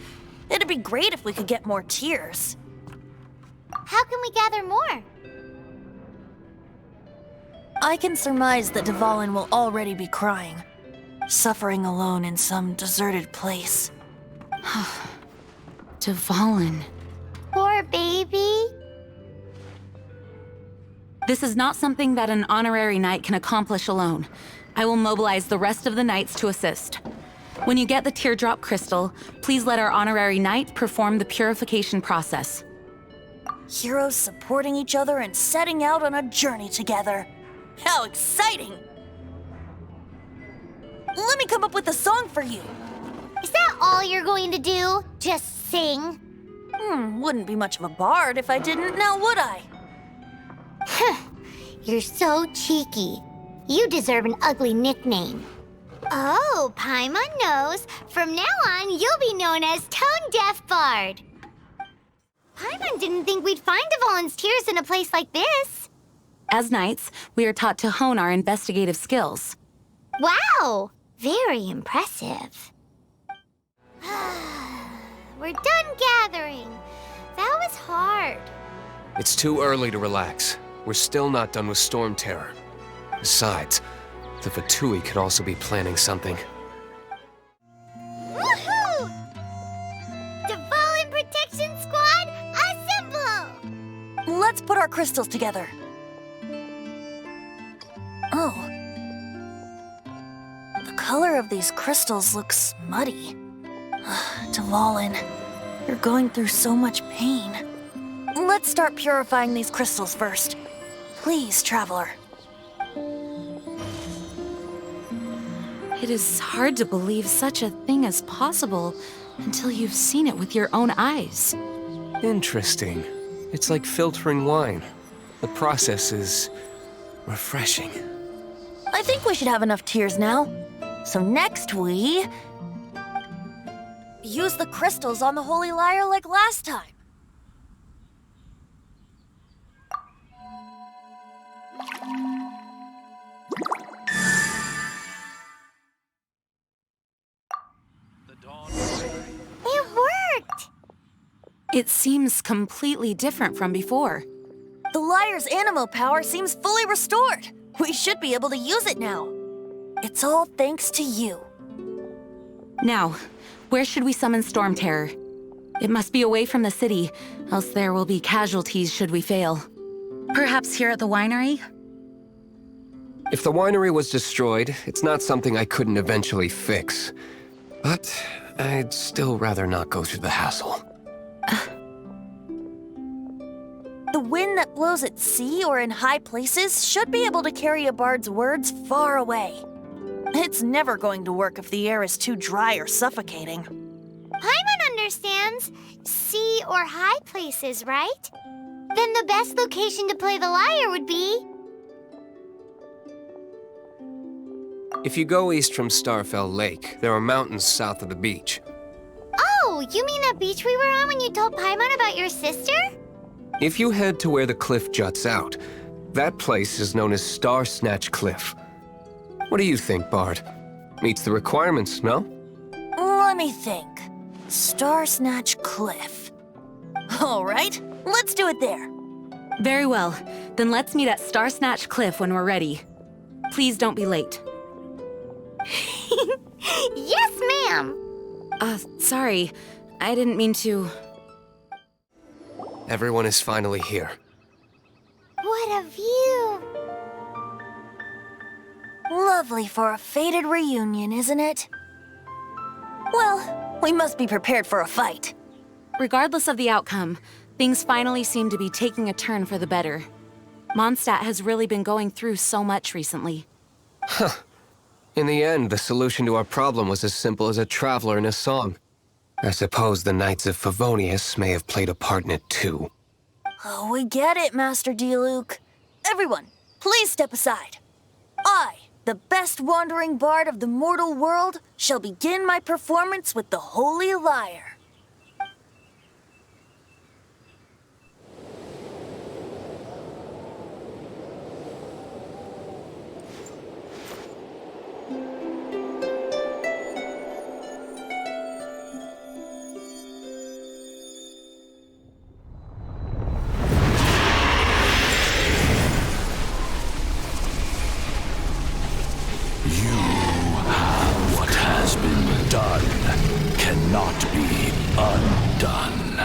It'd be great if we could get more tears. How can we gather more? I can surmise that Dvalin will already be crying, suffering alone in some deserted place. Dvalin. Poor baby. This is not something that an honorary knight can accomplish alone. I will mobilize the rest of the knights to assist. When you get the teardrop crystal, please let our honorary knight perform the purification process. Heroes supporting each other and setting out on a journey together. How exciting! Let me come up with a song for you. Is that all you're going to do? Just sing? Wouldn't be much of a bard if I didn't, now would I? You're so cheeky. You deserve an ugly nickname. Oh, Paimon knows. From now on, you'll be known as Tone Deaf Bard. Paimon didn't think we'd find Dvalin's tears in a place like this. As knights, we are taught to hone our investigative skills. Wow! Very impressive. We're done gathering. That was hard. It's too early to relax. We're still not done with Storm Terror. Besides, the Fatui could also be planning something. Woohoo! Dvalin Protection Squad, assemble! Let's put our crystals together. Oh. The color of these crystals looks muddy. Dvalin, you're going through so much pain. Let's start purifying these crystals first. Please, traveler. It is hard to believe such a thing is possible until you've seen it with your own eyes. Interesting. It's like filtering wine. The process is refreshing. I think we should have enough tears now. So next we... use the crystals on the Holy Lyre like last time. It worked! It seems completely different from before. The lyre's anemo power seems fully restored. We should be able to use it now. It's all thanks to you. Now, where should we summon Storm Terror? It must be away from the city, else there will be casualties should we fail. Perhaps here at the winery? If the winery was destroyed, it's not something I couldn't eventually fix. But I'd still rather not go through the hassle. The wind that blows at sea or in high places should be able to carry a bard's words far away. It's never going to work if the air is too dry or suffocating. Paimon understands sea or high places, right? Then the best location to play the lyre would be... If you go east from Starfell Lake, there are mountains south of the beach. Oh, you mean that beach we were on when you told Paimon about your sister? If you head to where the cliff juts out, that place is known as Star Snatch Cliff. What do you think, Bard? Meets the requirements, no? Let me think. Star Snatch Cliff. All right, let's do it there. Very well. Then let's meet at Star Snatch Cliff when we're ready. Please don't be late. Yes, ma'am! Sorry. I didn't mean to... Everyone is finally here. What a view! Lovely for a fated reunion, isn't it? Well, we must be prepared for a fight. Regardless of the outcome, things finally seem to be taking a turn for the better. Mondstadt has really been going through so much recently. Huh. In the end, the solution to our problem was as simple as a traveler in a song. I suppose the Knights of Favonius may have played a part in it too. Oh, we get it, Master Diluc. Everyone, please step aside. I, the best wandering bard of the mortal world, shall begin my performance with the Holy Lyre.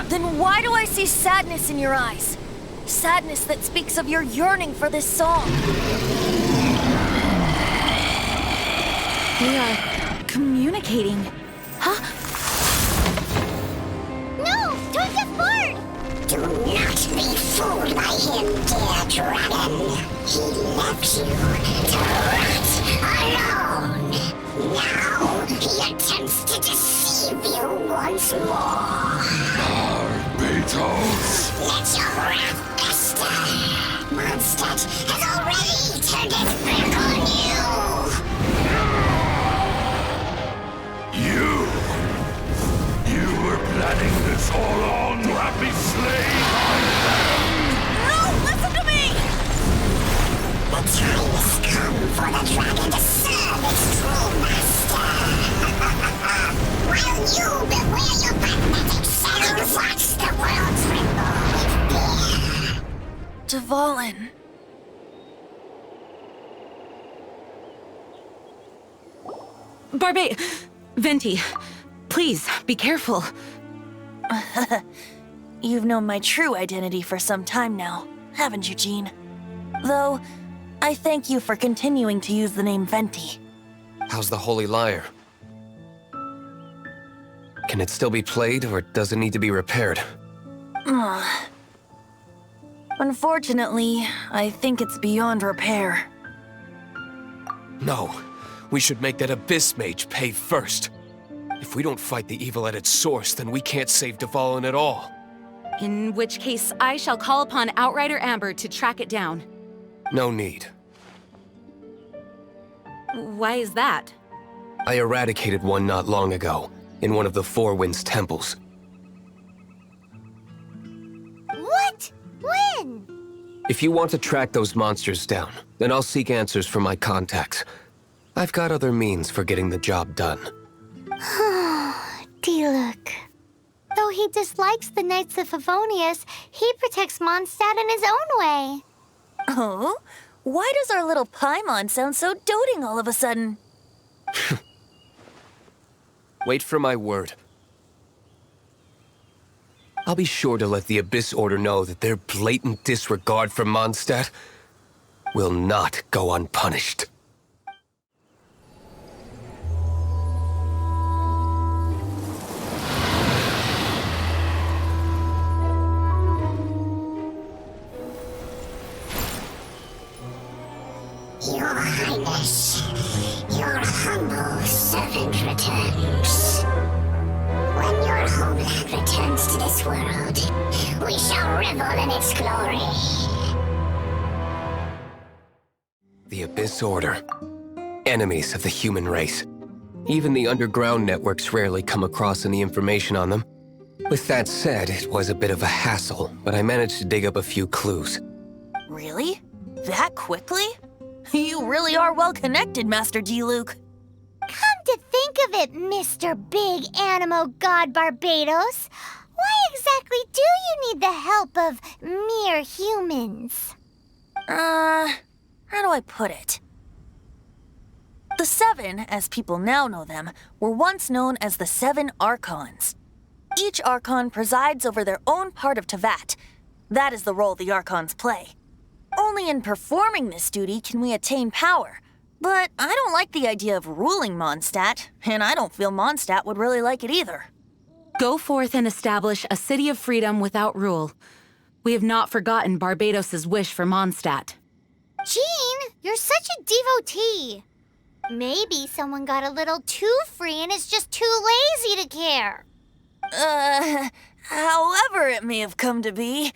Then why do I see sadness in your eyes? Sadness that speaks of your yearning for this song. They are communicating. Huh? No! Don't get bored! Do not be fooled by him, dear dragon. He left you to rot alone. Now he attempts to deceive you once more. Barbatos! Let your wrath fester. Mondstadt has already turned its back on You! You were planning this all along to have me slain by them! No, listen to me! The time has come for the dragon to serve its true master. While you beware your pathetic selves, watch the world tremble with fear. Dvalin. Venti, please, be careful. You've known my true identity for some time now, haven't you, Jean? Though, I thank you for continuing to use the name Venti. How's the Holy Lyre? Can it still be played, or does it need to be repaired? Unfortunately, I think it's beyond repair. No, we should make that Abyss Mage pay first. If we don't fight the evil at its source, then we can't save Dvalin at all. In which case, I shall call upon Outrider Amber to track it down. No need. Why is that? I eradicated one not long ago, in one of the Four Winds temples. What? When? If you want to track those monsters down, then I'll seek answers from my contacts. I've got other means for getting the job done. Diluc. Though he dislikes the Knights of Favonius, he protects Mondstadt in his own way. Oh? Why does our little Paimon sound so doting all of a sudden? Wait for my word. I'll be sure to let the Abyss Order know that their blatant disregard for Mondstadt will not go unpunished. Your Highness, your humble servant returns. When your homeland returns to this world, we shall revel in its glory. The Abyss Order. Enemies of the human race. Even the underground networks rarely come across any information on them. With that said, it was a bit of a hassle, but I managed to dig up a few clues. Really? That quickly? You really are well connected, Master Diluc. Come to think of it, Mr. Big Anemo God Barbados, why exactly do you need the help of mere humans? How do I put it? The Seven, as people now know them, were once known as the Seven Archons. Each Archon presides over their own part of Teyvat. That is the role the Archons play. Only in performing this duty can we attain power. But I don't like the idea of ruling Mondstadt, and I don't feel Mondstadt would really like it either. Go forth and establish a city of freedom without rule. We have not forgotten Barbados' wish for Mondstadt. Jean, you're such a devotee. Maybe someone got a little too free and is just too lazy to care. However it may have come to be,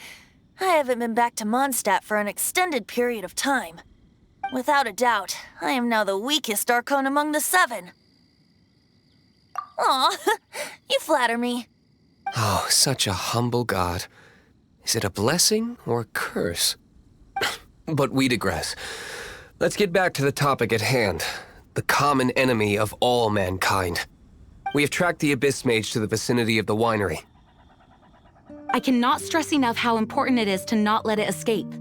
I haven't been back to Mondstadt for an extended period of time. Without a doubt, I am now the weakest Archon among the Seven. Aw, you flatter me. Oh, such a humble god. Is it a blessing or a curse? But we digress. Let's get back to the topic at hand. The common enemy of all mankind. We have tracked the Abyss Mage to the vicinity of the winery. I cannot stress enough how important it is to not let it escape.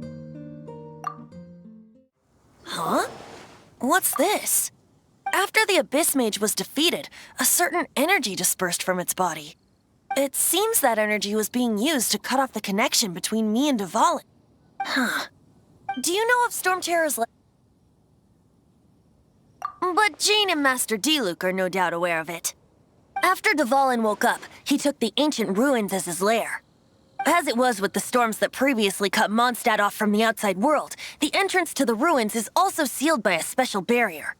Huh? What's this? After the Abyss Mage was defeated, a certain energy dispersed from its body. It seems that energy was being used to cut off the connection between me and Dvalin. Huh. Do you know of Storm Terror's But Jean and Master Diluc are no doubt aware of it. After Dvalin woke up, he took the ancient ruins as his lair. As it was with the storms that previously cut Mondstadt off from the outside world, the entrance to the ruins is also sealed by a special barrier.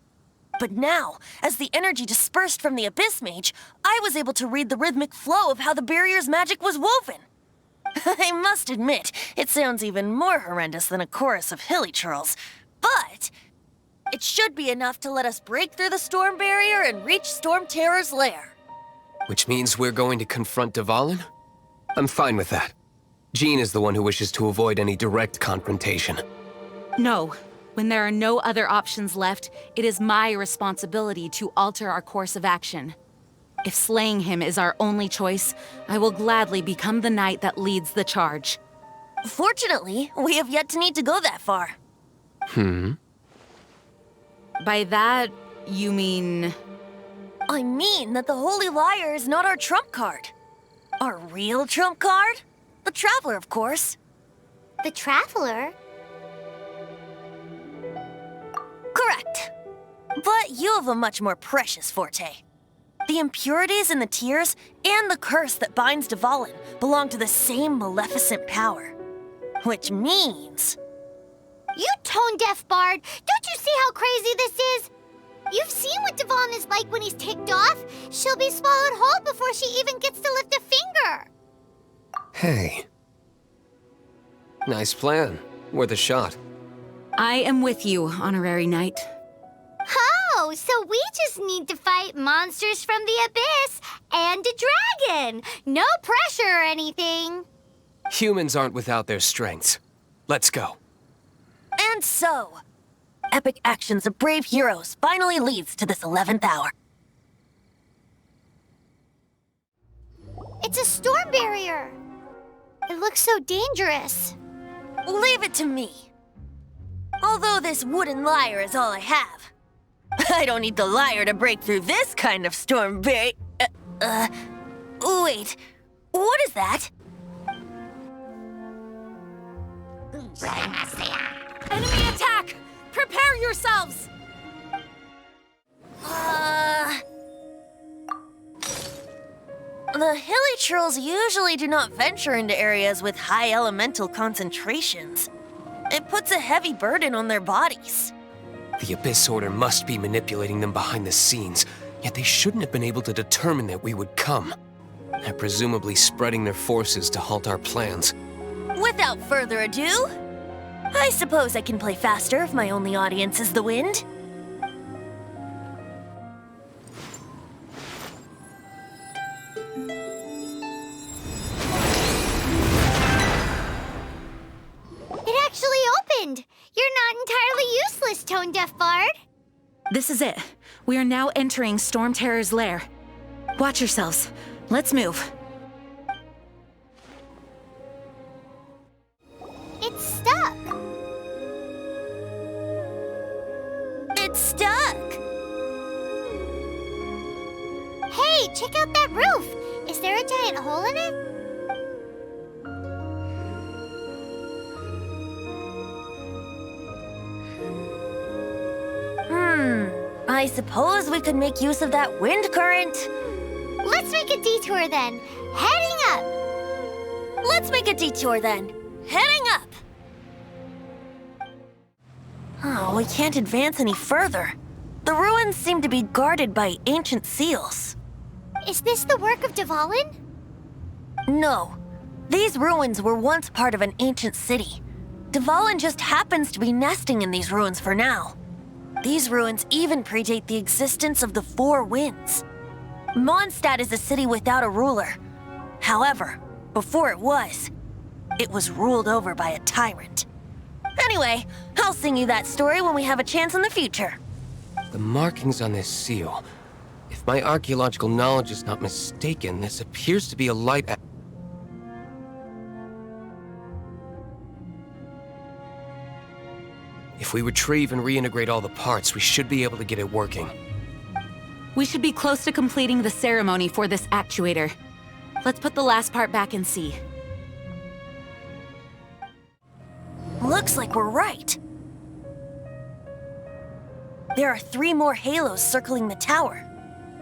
But now, as the energy dispersed from the Abyss Mage, I was able to read the rhythmic flow of how the barrier's magic was woven. I must admit, it sounds even more horrendous than a chorus of hilly churls, but it should be enough to let us break through the storm barrier and reach Storm Terror's lair. Which means we're going to confront Dvalin? I'm fine with that. Jean is the one who wishes to avoid any direct confrontation. No. When there are no other options left, it is my responsibility to alter our course of action. If slaying him is our only choice, I will gladly become the knight that leads the charge. Fortunately, we have yet to need to go that far. By that, you mean... I mean that the Holy Liar is not our trump card. Our real trump card? The Traveler, of course. The Traveler? Correct. But you have a much more precious forte. The impurities in the tears and the curse that binds Dvalin belong to the same maleficent power. Which means... You tone-deaf bard! Don't you see how crazy this is? You've seen what Devon is like when he's ticked off. She'll be swallowed whole before she even gets to lift a finger. Hey. Nice plan. Worth a shot. I am with you, Honorary Knight. Oh, so we just need to fight monsters from the abyss and a dragon. No pressure or anything. Humans aren't without their strengths. Let's go. And so, epic actions of brave heroes finally leads to this 11th hour. It's a storm barrier. It looks so dangerous. Leave it to me. Although this wooden lyre is all I have, I don't need the lyre to break through this kind of storm barrier. Wait, what is that? Enemy attack! Prepare yourselves! The hilly trolls usually do not venture into areas with high elemental concentrations. It puts a heavy burden on their bodies. The Abyss Order must be manipulating them behind the scenes, yet they shouldn't have been able to determine that we would come. They're presumably spreading their forces to halt our plans. Without further ado, I suppose I can play faster if my only audience is the wind. It actually opened! You're not entirely useless, tone-deaf bard. This is it. We are now entering Storm Terror's lair. Watch yourselves. Let's move. It's stuck. It's stuck! Hey, check out that roof! Is there a giant hole in it? I suppose we could make use of that wind current. Let's make a detour then. Heading up! Let's make a detour then. Heading up! Oh, we can't advance any further. The ruins seem to be guarded by ancient seals. Is this the work of Dvalin? No. These ruins were once part of an ancient city. Dvalin just happens to be nesting in these ruins for now. These ruins even predate the existence of the Four Winds. Mondstadt is a city without a ruler. However, before it was ruled over by a tyrant. Anyway, I'll sing you that story when we have a chance in the future. The markings on this seal. If my archaeological knowledge is not mistaken, this appears to be a light. If we retrieve and reintegrate all the parts, we should be able to get it working. We should be close to completing the ceremony for this actuator. Let's put the last part back and see. Looks like we're right. There are 3 more halos circling the tower.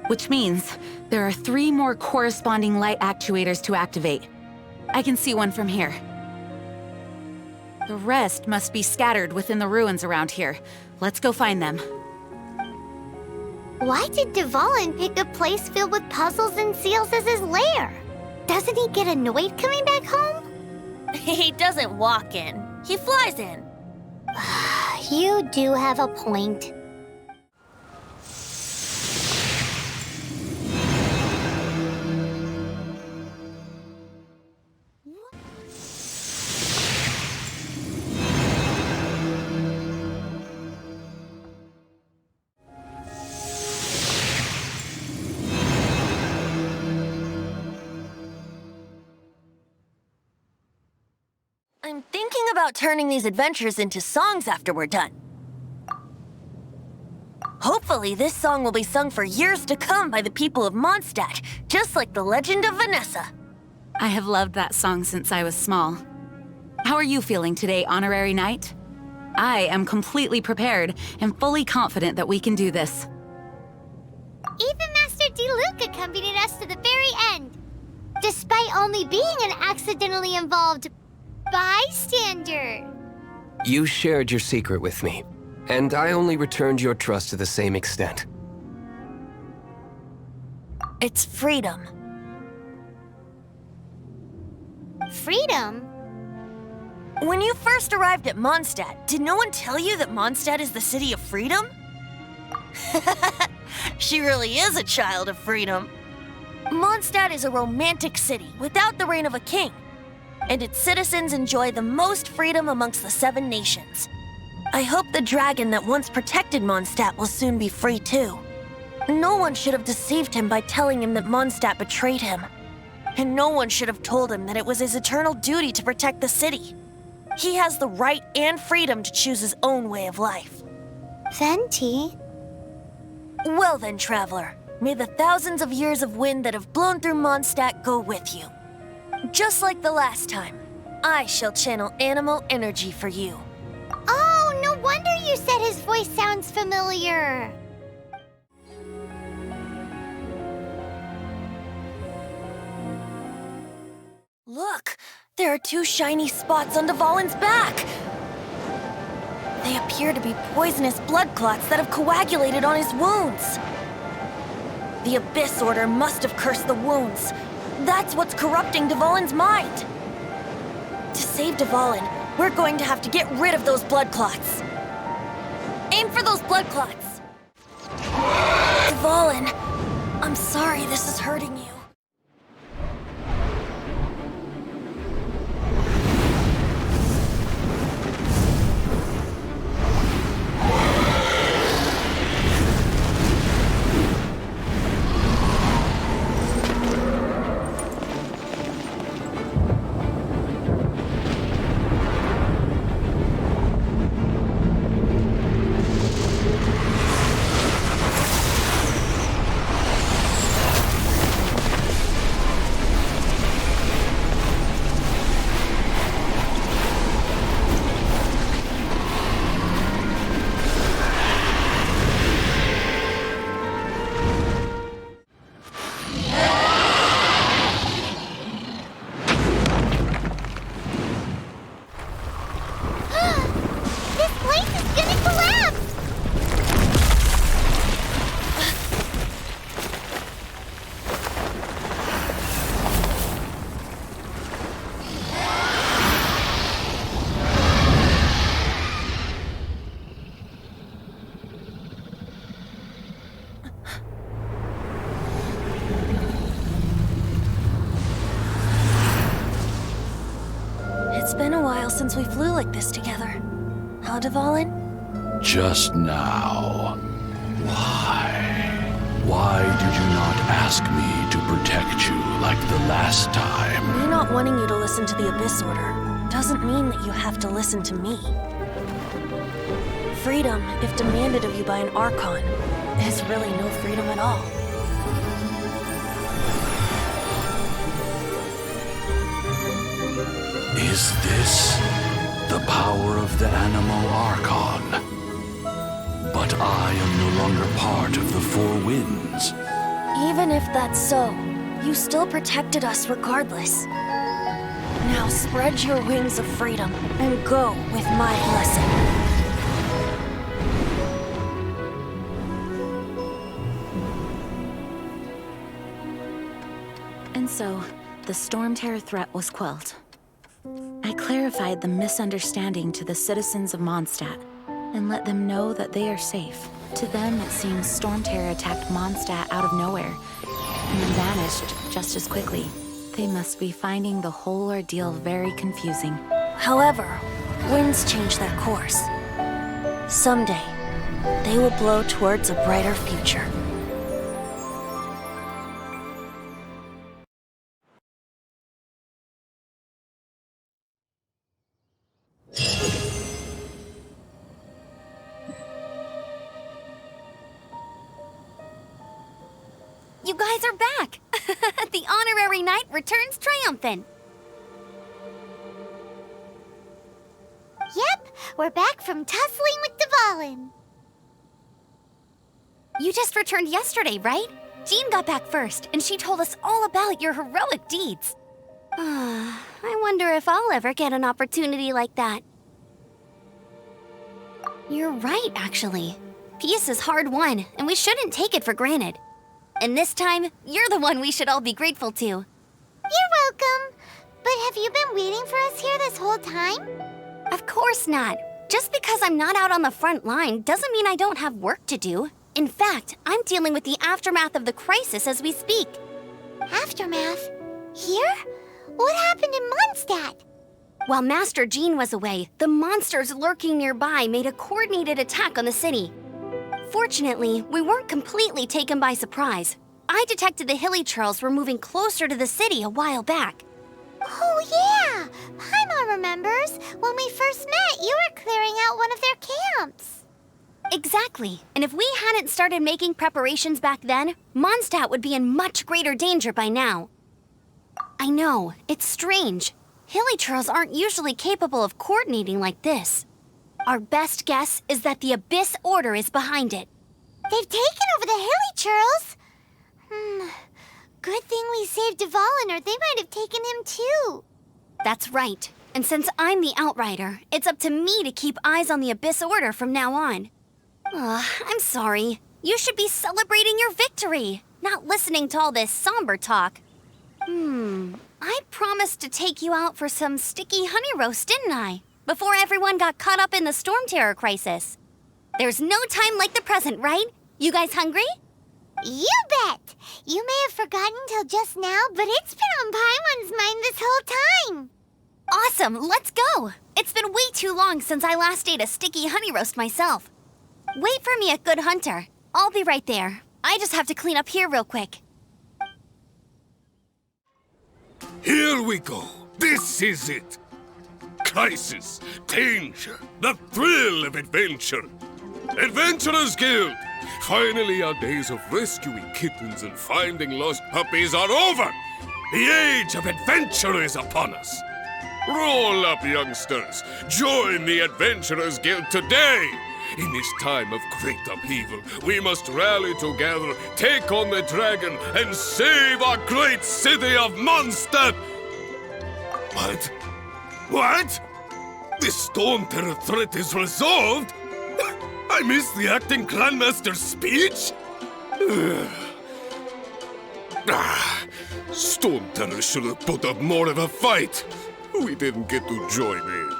Which means there are 3 more corresponding light actuators to activate. I can see one from here. The rest must be scattered within the ruins around here. Let's go find them. Why did Dvalin pick a place filled with puzzles and seals as his lair? Doesn't he get annoyed coming back home? He doesn't walk in. He flies in. You do have a point. I'm thinking about turning these adventures into songs after we're done. Hopefully, this song will be sung for years to come by the people of Mondstadt, just like the legend of Vanessa. I have loved that song since I was small. How are you feeling today, Honorary Knight? I am completely prepared and fully confident that we can do this. Even Master Diluc accompanied us to the very end. Despite only being an accidentally involved bystander. You shared your secret with me, and I only returned your trust to the same extent. It's freedom. Freedom? When you first arrived at Mondstadt, did no one tell you that Mondstadt is the city of freedom? She really is a child of freedom. Mondstadt is a romantic city without the reign of a king, and its citizens enjoy the most freedom amongst the 7 nations. I hope the dragon that once protected Mondstadt will soon be free too. No one should have deceived him by telling him that Mondstadt betrayed him. And no one should have told him that it was his eternal duty to protect the city. He has the right and freedom to choose his own way of life. Venti? Well then, traveler, may the thousands of years of wind that have blown through Mondstadt go with you. Just like the last time, I shall channel animal energy for you. Oh, no wonder you said his voice sounds familiar. Look, there are 2 shiny spots on Dvalin's back. They appear to be poisonous blood clots that have coagulated on his wounds. The Abyss Order must have cursed the wounds. That's what's corrupting Dvalin's mind. To save Dvalin, we're going to have to get rid of those blood clots. Aim for those blood clots. Dvalin, I'm sorry this is hurting you. It's been a while since we flew like this together. Huh, Dvalin? Just now. Why? Why did you not ask me to protect you like the last time? Me not wanting you to listen to the Abyss Order doesn't mean that you have to listen to me. Freedom, if demanded of you by an Archon, is really no freedom at all. Is this the power of the Anemo Archon? But I am no longer part of the 4 winds. Even if that's so, you still protected us regardless. Now spread your wings of freedom and go with my blessing. And so, the Storm Terror threat was quelled. I clarified the misunderstanding to the citizens of Mondstadt and let them know that they are safe. To them, it seems Storm Terror attacked Mondstadt out of nowhere and then vanished just as quickly. They must be finding the whole ordeal very confusing. However, winds change their course. Someday, they will blow towards a brighter future. You guys are back! The honorary knight returns triumphant. Yep, we're back from tussling with Dvalin. You just returned yesterday, right? Jean got back first, and she told us all about your heroic deeds. I wonder if I'll ever get an opportunity like that. You're right, actually. Peace is hard won, and we shouldn't take it for granted. And this time, you're the one we should all be grateful to. You're welcome. But have you been waiting for us here this whole time? Of course not. Just because I'm not out on the front line doesn't mean I don't have work to do. In fact, I'm dealing with the aftermath of the crisis as we speak. Aftermath? Here? What happened in Mondstadt? While Master Jean was away, the monsters lurking nearby made a coordinated attack on the city. Fortunately, we weren't completely taken by surprise. I detected the hilly churls were moving closer to the city a while back. Oh yeah! Paimon remembers. When we first met, you were clearing out one of their camps. Exactly. And if we hadn't started making preparations back then, Mondstadt would be in much greater danger by now. I know, it's strange. Hilly churls aren't usually capable of coordinating like this. Our best guess is that the Abyss Order is behind it. They've taken over the hilly churls? Good thing we saved Dvalin, or they might have taken him too. That's right. And since I'm the Outrider, it's up to me to keep eyes on the Abyss Order from now on. I'm sorry. You should be celebrating your victory, not listening to all this somber talk. I promised to take you out for some sticky honey roast, didn't I? Before everyone got caught up in the storm terror crisis. There's no time like the present, right? You guys hungry? You bet! You may have forgotten till just now, but it's been on Paimon's mind this whole time. Awesome, let's go! It's been way too long since I last ate a sticky honey roast myself. Wait for me at Good Hunter. I'll be right there. I just have to clean up here real quick. Here we go. This is it. Crisis, danger, the thrill of adventure. Adventurers Guild! Finally, our days of rescuing kittens and finding lost puppies are over! The age of adventure is upon us! Roll up, youngsters! Join the Adventurers Guild today! In this time of great upheaval, we must rally together, take on the dragon, and save our great city of Mondstadt! What? What? The storm terror threat is resolved? I missed the acting Grandmaster's speech? Storm terror should have put up more of a fight. We didn't get to join in.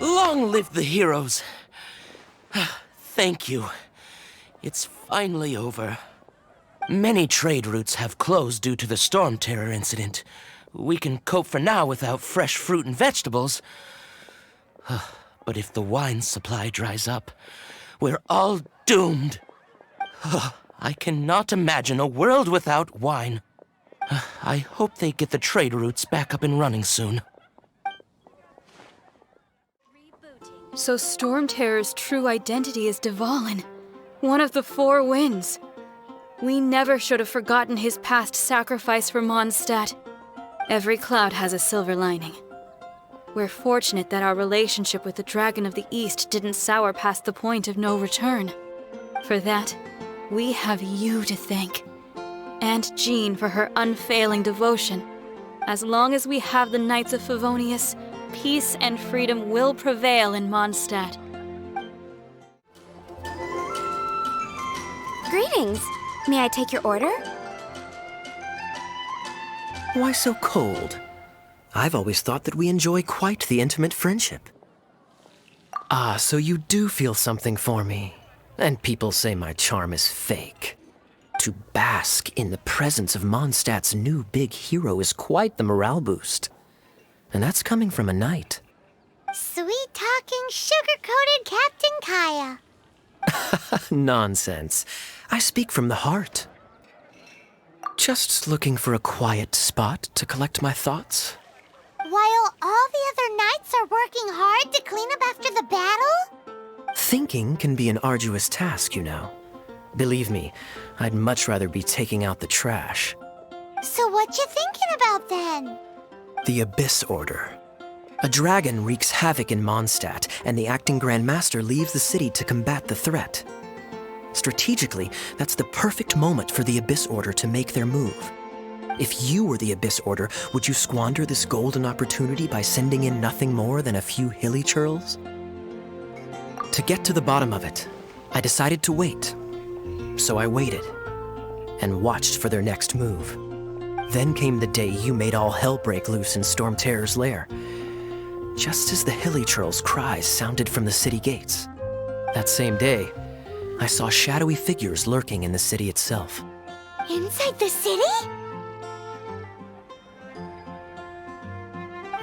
Long live the heroes. Thank you. It's finally over. Many trade routes have closed due to the storm terror incident. We can cope for now without fresh fruit and vegetables. But if the wine supply dries up, we're all doomed. I cannot imagine a world without wine. I hope they get the trade routes back up and running soon. So Storm Terror's true identity is Dvalin, one of the Four Winds. We never should have forgotten his past sacrifice for Mondstadt. Every cloud has a silver lining. We're fortunate that our relationship with the Dragon of the East didn't sour past the point of no return. For that, we have you to thank. And Jean for her unfailing devotion. As long as we have the Knights of Favonius, peace and freedom will prevail in Mondstadt. Greetings. May I take your order? Why so cold? I've always thought that we enjoy quite the intimate friendship. Ah, so you do feel something for me. And people say my charm is fake. To bask in the presence of Mondstadt's new big hero is quite the morale boost. And that's coming from a knight. Sweet-talking, sugar-coated Captain Kaya. Nonsense. I speak from the heart. Just looking for a quiet spot to collect my thoughts. While all the other knights are working hard to clean up after the battle? Thinking can be an arduous task, you know. Believe me, I'd much rather be taking out the trash. So what you thinking about then? The Abyss Order. A dragon wreaks havoc in Mondstadt, and the acting Grand Master leaves the city to combat the threat. Strategically, that's the perfect moment for the Abyss Order to make their move. If you were the Abyss Order, would you squander this golden opportunity by sending in nothing more than a few hilly churls? To get to the bottom of it, I decided to wait. So I waited, and watched for their next move. Then came the day you made all hell break loose in Storm Terror's lair, just as the hilly churls' cries sounded from the city gates. That same day, I saw shadowy figures lurking in the city itself. Inside the city?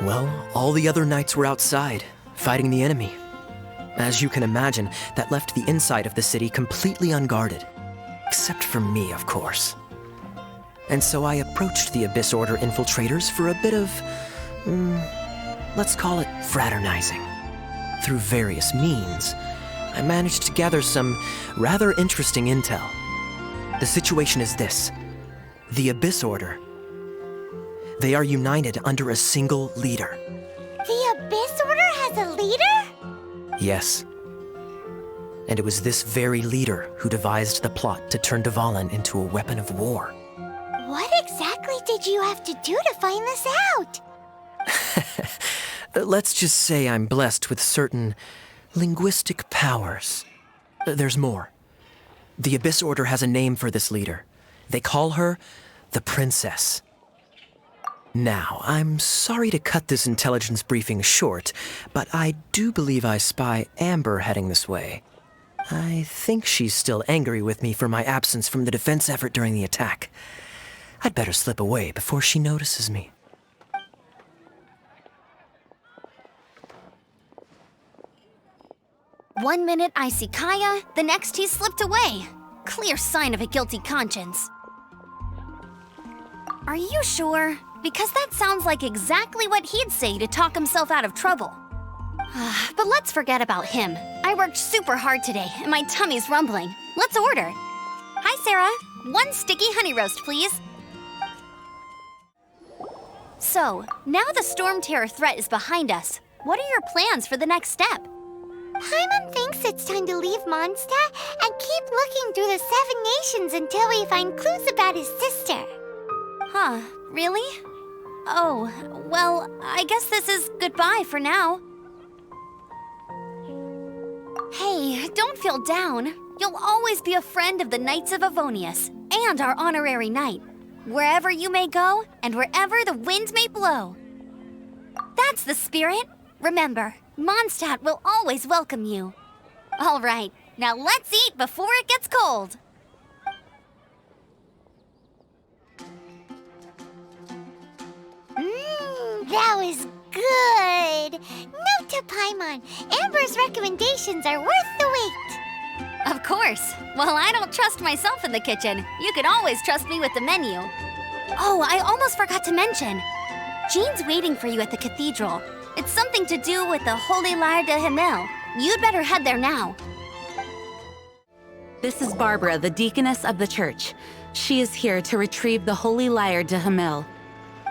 Well, all the other knights were outside, fighting the enemy. As you can imagine, that left the inside of the city completely unguarded. Except for me, of course. And so I approached the Abyss Order infiltrators for a bit of, let's call it fraternizing. Through various means, I managed to gather some rather interesting intel. The situation is this. The Abyss Order, they are united under a single leader. The Abyss Order has a leader? Yes. And it was this very leader who devised the plot to turn Dvalin into a weapon of war. What exactly did you have to do to find this out? Let's just say I'm blessed with certain linguistic powers. There's more. The Abyss Order has a name for this leader. They call her the Princess. Now, I'm sorry to cut this intelligence briefing short, but I do believe I spy Amber heading this way. I think she's still angry with me for my absence from the defense effort during the attack. I'd better slip away before she notices me. One minute I see Kaya, the next he's slipped away. Clear sign of a guilty conscience. Are you sure? Because that sounds like exactly what he'd say to talk himself out of trouble. But let's forget about him. I worked super hard today, and my tummy's rumbling. Let's order. Hi, Sarah. 1 sticky honey roast, please. So, now the Storm Terror threat is behind us. What are your plans for the next step? Paimon thinks it's time to leave Mondstadt and keep looking through the 7 nations until we find clues about his sister. Huh, really? Oh, well, I guess this is goodbye for now. Hey, don't feel down. You'll always be a friend of the Knights of Avonius and our honorary knight, wherever you may go and wherever the wind may blow. That's the spirit. Remember, Mondstadt will always welcome you. All right, now let's eat before it gets cold. That was good. Note to Paimon, Amber's recommendations are worth the wait. Of course. Well, I don't trust myself in the kitchen. You can always trust me with the menu. Oh, I almost forgot to mention. Jean's waiting for you at the cathedral. It's something to do with the Holy Lyre de Himmel. You'd better head there now. This is Barbara, the deaconess of the church. She is here to retrieve the Holy Lyre de Himmel.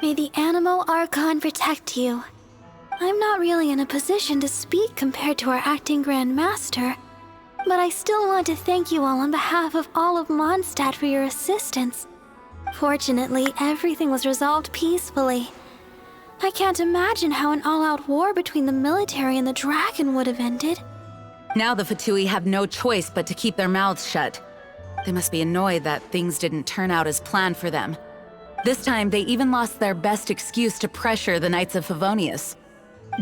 May the Anemo Archon protect you. I'm not really in a position to speak compared to our acting Grand Master, but I still want to thank you all on behalf of all of Mondstadt for your assistance. Fortunately, everything was resolved peacefully. I can't imagine how an all-out war between the military and the dragon would have ended. Now the Fatui have no choice but to keep their mouths shut. They must be annoyed that things didn't turn out as planned for them. This time, they even lost their best excuse to pressure the Knights of Favonius.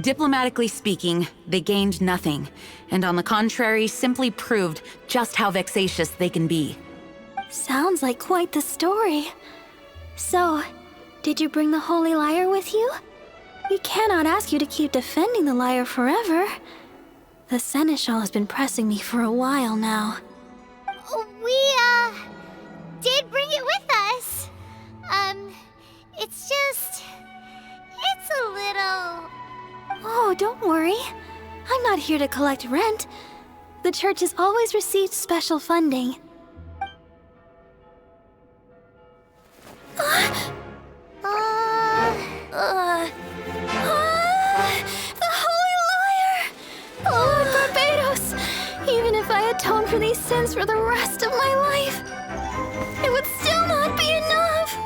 Diplomatically speaking, they gained nothing, and on the contrary, simply proved just how vexatious they can be. Sounds like quite the story. So, did you bring the Holy Lyre with you? We cannot ask you to keep defending the lyre forever. The Seneschal has been pressing me for a while now. We, did bring it with us. It's just... it's a little... Oh, don't worry. I'm not here to collect rent. The church has always received special funding. The Holy Lyre! Lord Barbados! Even if I atone for these sins for the rest of my life, it would still not be enough!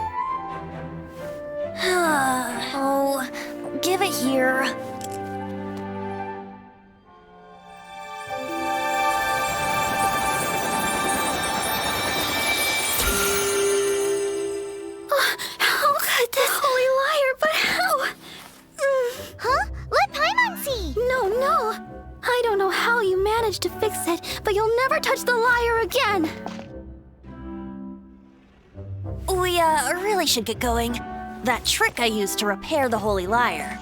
give it here. How could this holy liar, but how? Huh? Let Paimon see! No. I don't know how you managed to fix it, but you'll never touch the lyre again! We, really should get going. That trick I used to repair the holy lyre.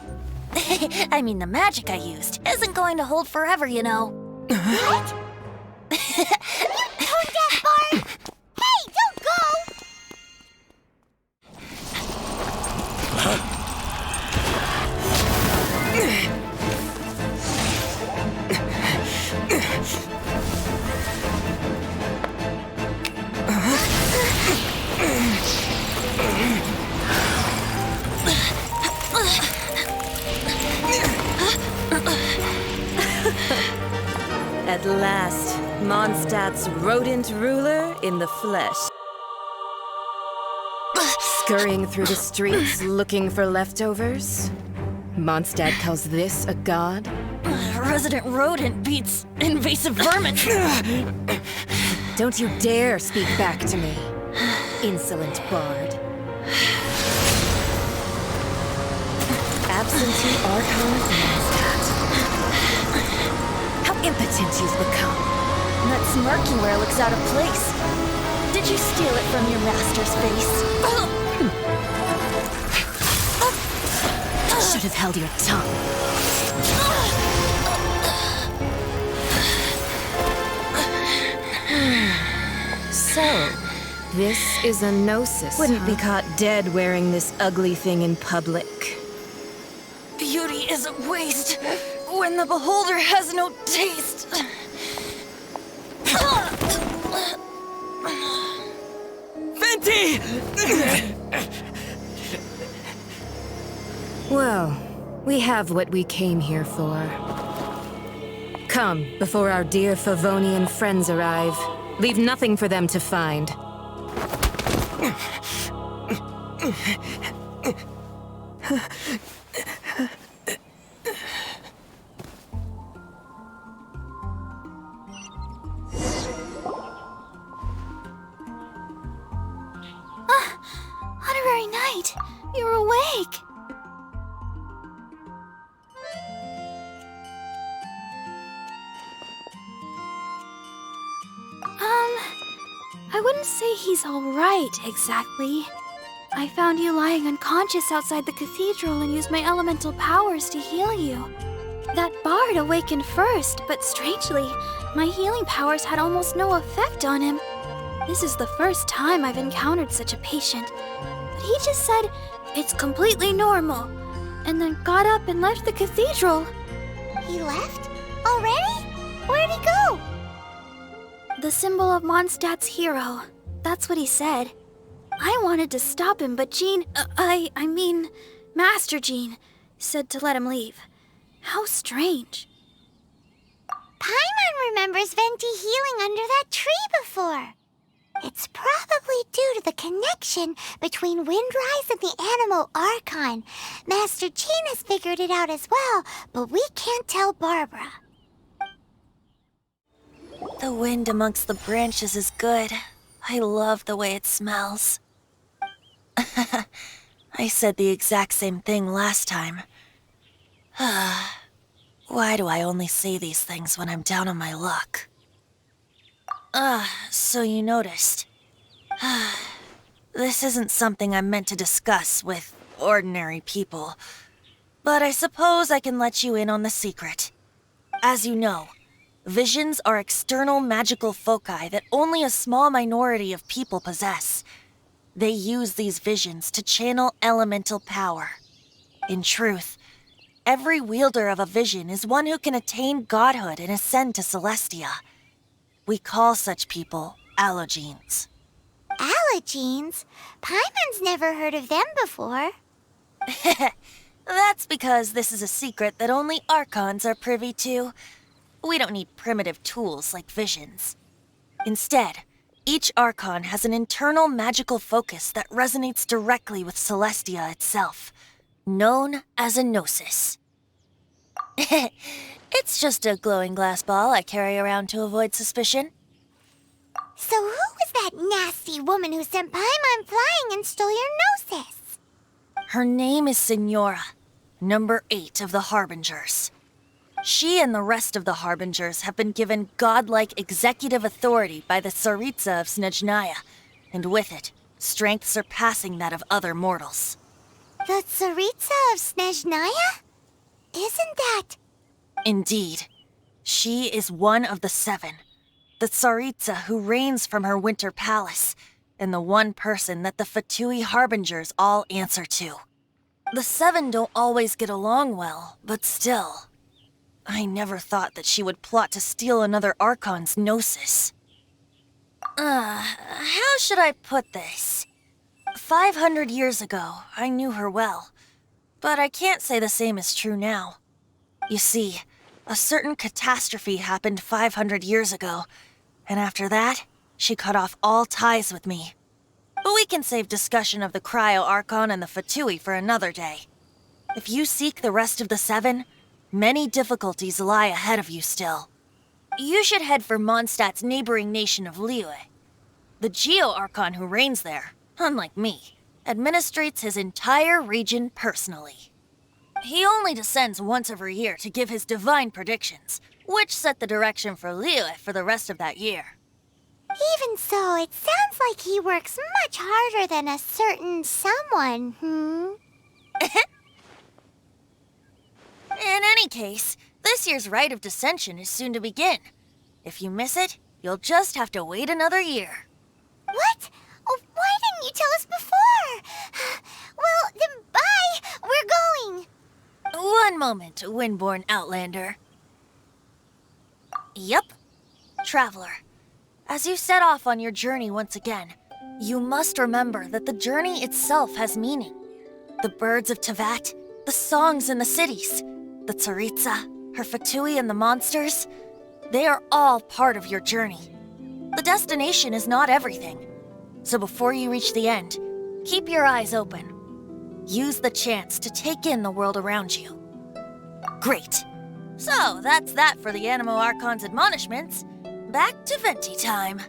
I mean, the magic I used isn't going to hold forever, you know. What? You tone-deaf bard! Hey, don't go! At last, Mondstadt's rodent ruler in the flesh. Scurrying through the streets looking for leftovers? Mondstadt calls this a god? Resident rodent beats invasive vermin. Don't you dare speak back to me, insolent bard. Absentee Archon of Mondstadt. How impotent you've become. That smirk you wear looks out of place. Did you steal it from your master's face? Should have held your tongue. So, this is a gnosis. Wouldn't be caught dead wearing this ugly thing in public. Beauty is a waste when the beholder has no taste. Venti! Well, we have what we came here for. Come, before our dear Favonian friends arrive. Leave nothing for them to find. Honorary Knight, you're awake! I wouldn't say he's alright, exactly. I found you lying unconscious outside the cathedral and used my elemental powers to heal you. That bard awakened first, but strangely, my healing powers had almost no effect on him. This is the first time I've encountered such a patient. But he just said, it's completely normal, and then got up and left the cathedral. He left? Already? Where'd he go? The symbol of Mondstadt's hero. That's what he said. I wanted to stop him, but Master Jean, said to let him leave. How strange. Paimon remembers Venti healing under that tree before. It's probably due to the connection between Windrise and the Anemo Archon. Master Jean has figured it out as well, but we can't tell Barbara. The wind amongst the branches is good. I love the way it smells. I said the exact same thing last time. Why do I only say these things when I'm down on my luck? So you noticed. This isn't something I'm meant to discuss with ordinary people. But I suppose I can let you in on the secret. As you know, visions are external magical foci that only a small minority of people possess. They use these visions to channel elemental power. In truth, every wielder of a vision is one who can attain godhood and ascend to Celestia. We call such people allogenes. Allogenes? Paimon's never heard of them before. That's because this is a secret that only Archons are privy to. We don't need primitive tools like visions. Instead, each Archon has an internal magical focus that resonates directly with Celestia itself. known as a gnosis. It's just a glowing glass ball I carry around to avoid suspicion. So who was that nasty woman who sent Paimon flying and stole your gnosis? Her name is Signora, number 8 of the Harbingers. She and the rest of the Harbingers have been given godlike executive authority by the Tsaritsa of Snezhnaya, and with it, strength surpassing that of other mortals. The Tsaritsa of Snezhnaya? Isn't that... Indeed. She is one of the 7, the Tsaritsa who reigns from her winter palace, and the one person that the Fatui Harbingers all answer to. The 7 don't always get along well, but still... I never thought that she would plot to steal another Archon's gnosis. How should I put this? 500 years ago, I knew her well, but I can't say the same is true now. You see, a certain catastrophe happened 500 years ago, and after that, she cut off all ties with me. But we can save discussion of the Cryo Archon and the Fatui for another day. If you seek the rest of the 7, many difficulties lie ahead of you still. You should head for Mondstadt's neighboring nation of Liyue. The Geo-Archon who reigns there, unlike me, administrates his entire region personally. He only descends once every year to give his divine predictions, which set the direction for Liyue for the rest of that year. Even so, it sounds like he works much harder than a certain someone, In any case, this year's Rite of Descension is soon to begin. If you miss it, you'll just have to wait another year. What? Oh, why didn't you tell us before? Well, then bye! We're going! One moment, Windborn Outlander. Yup. Traveler, as you set off on your journey once again, you must remember that the journey itself has meaning. The birds of Tevat, the songs in the cities, the Tsaritsa, her Fatui and the monsters, they are all part of your journey. The destination is not everything. So before you reach the end, keep your eyes open. Use the chance to take in the world around you. Great. So that's that for the Anemo Archon's admonishments. Back to Venti time.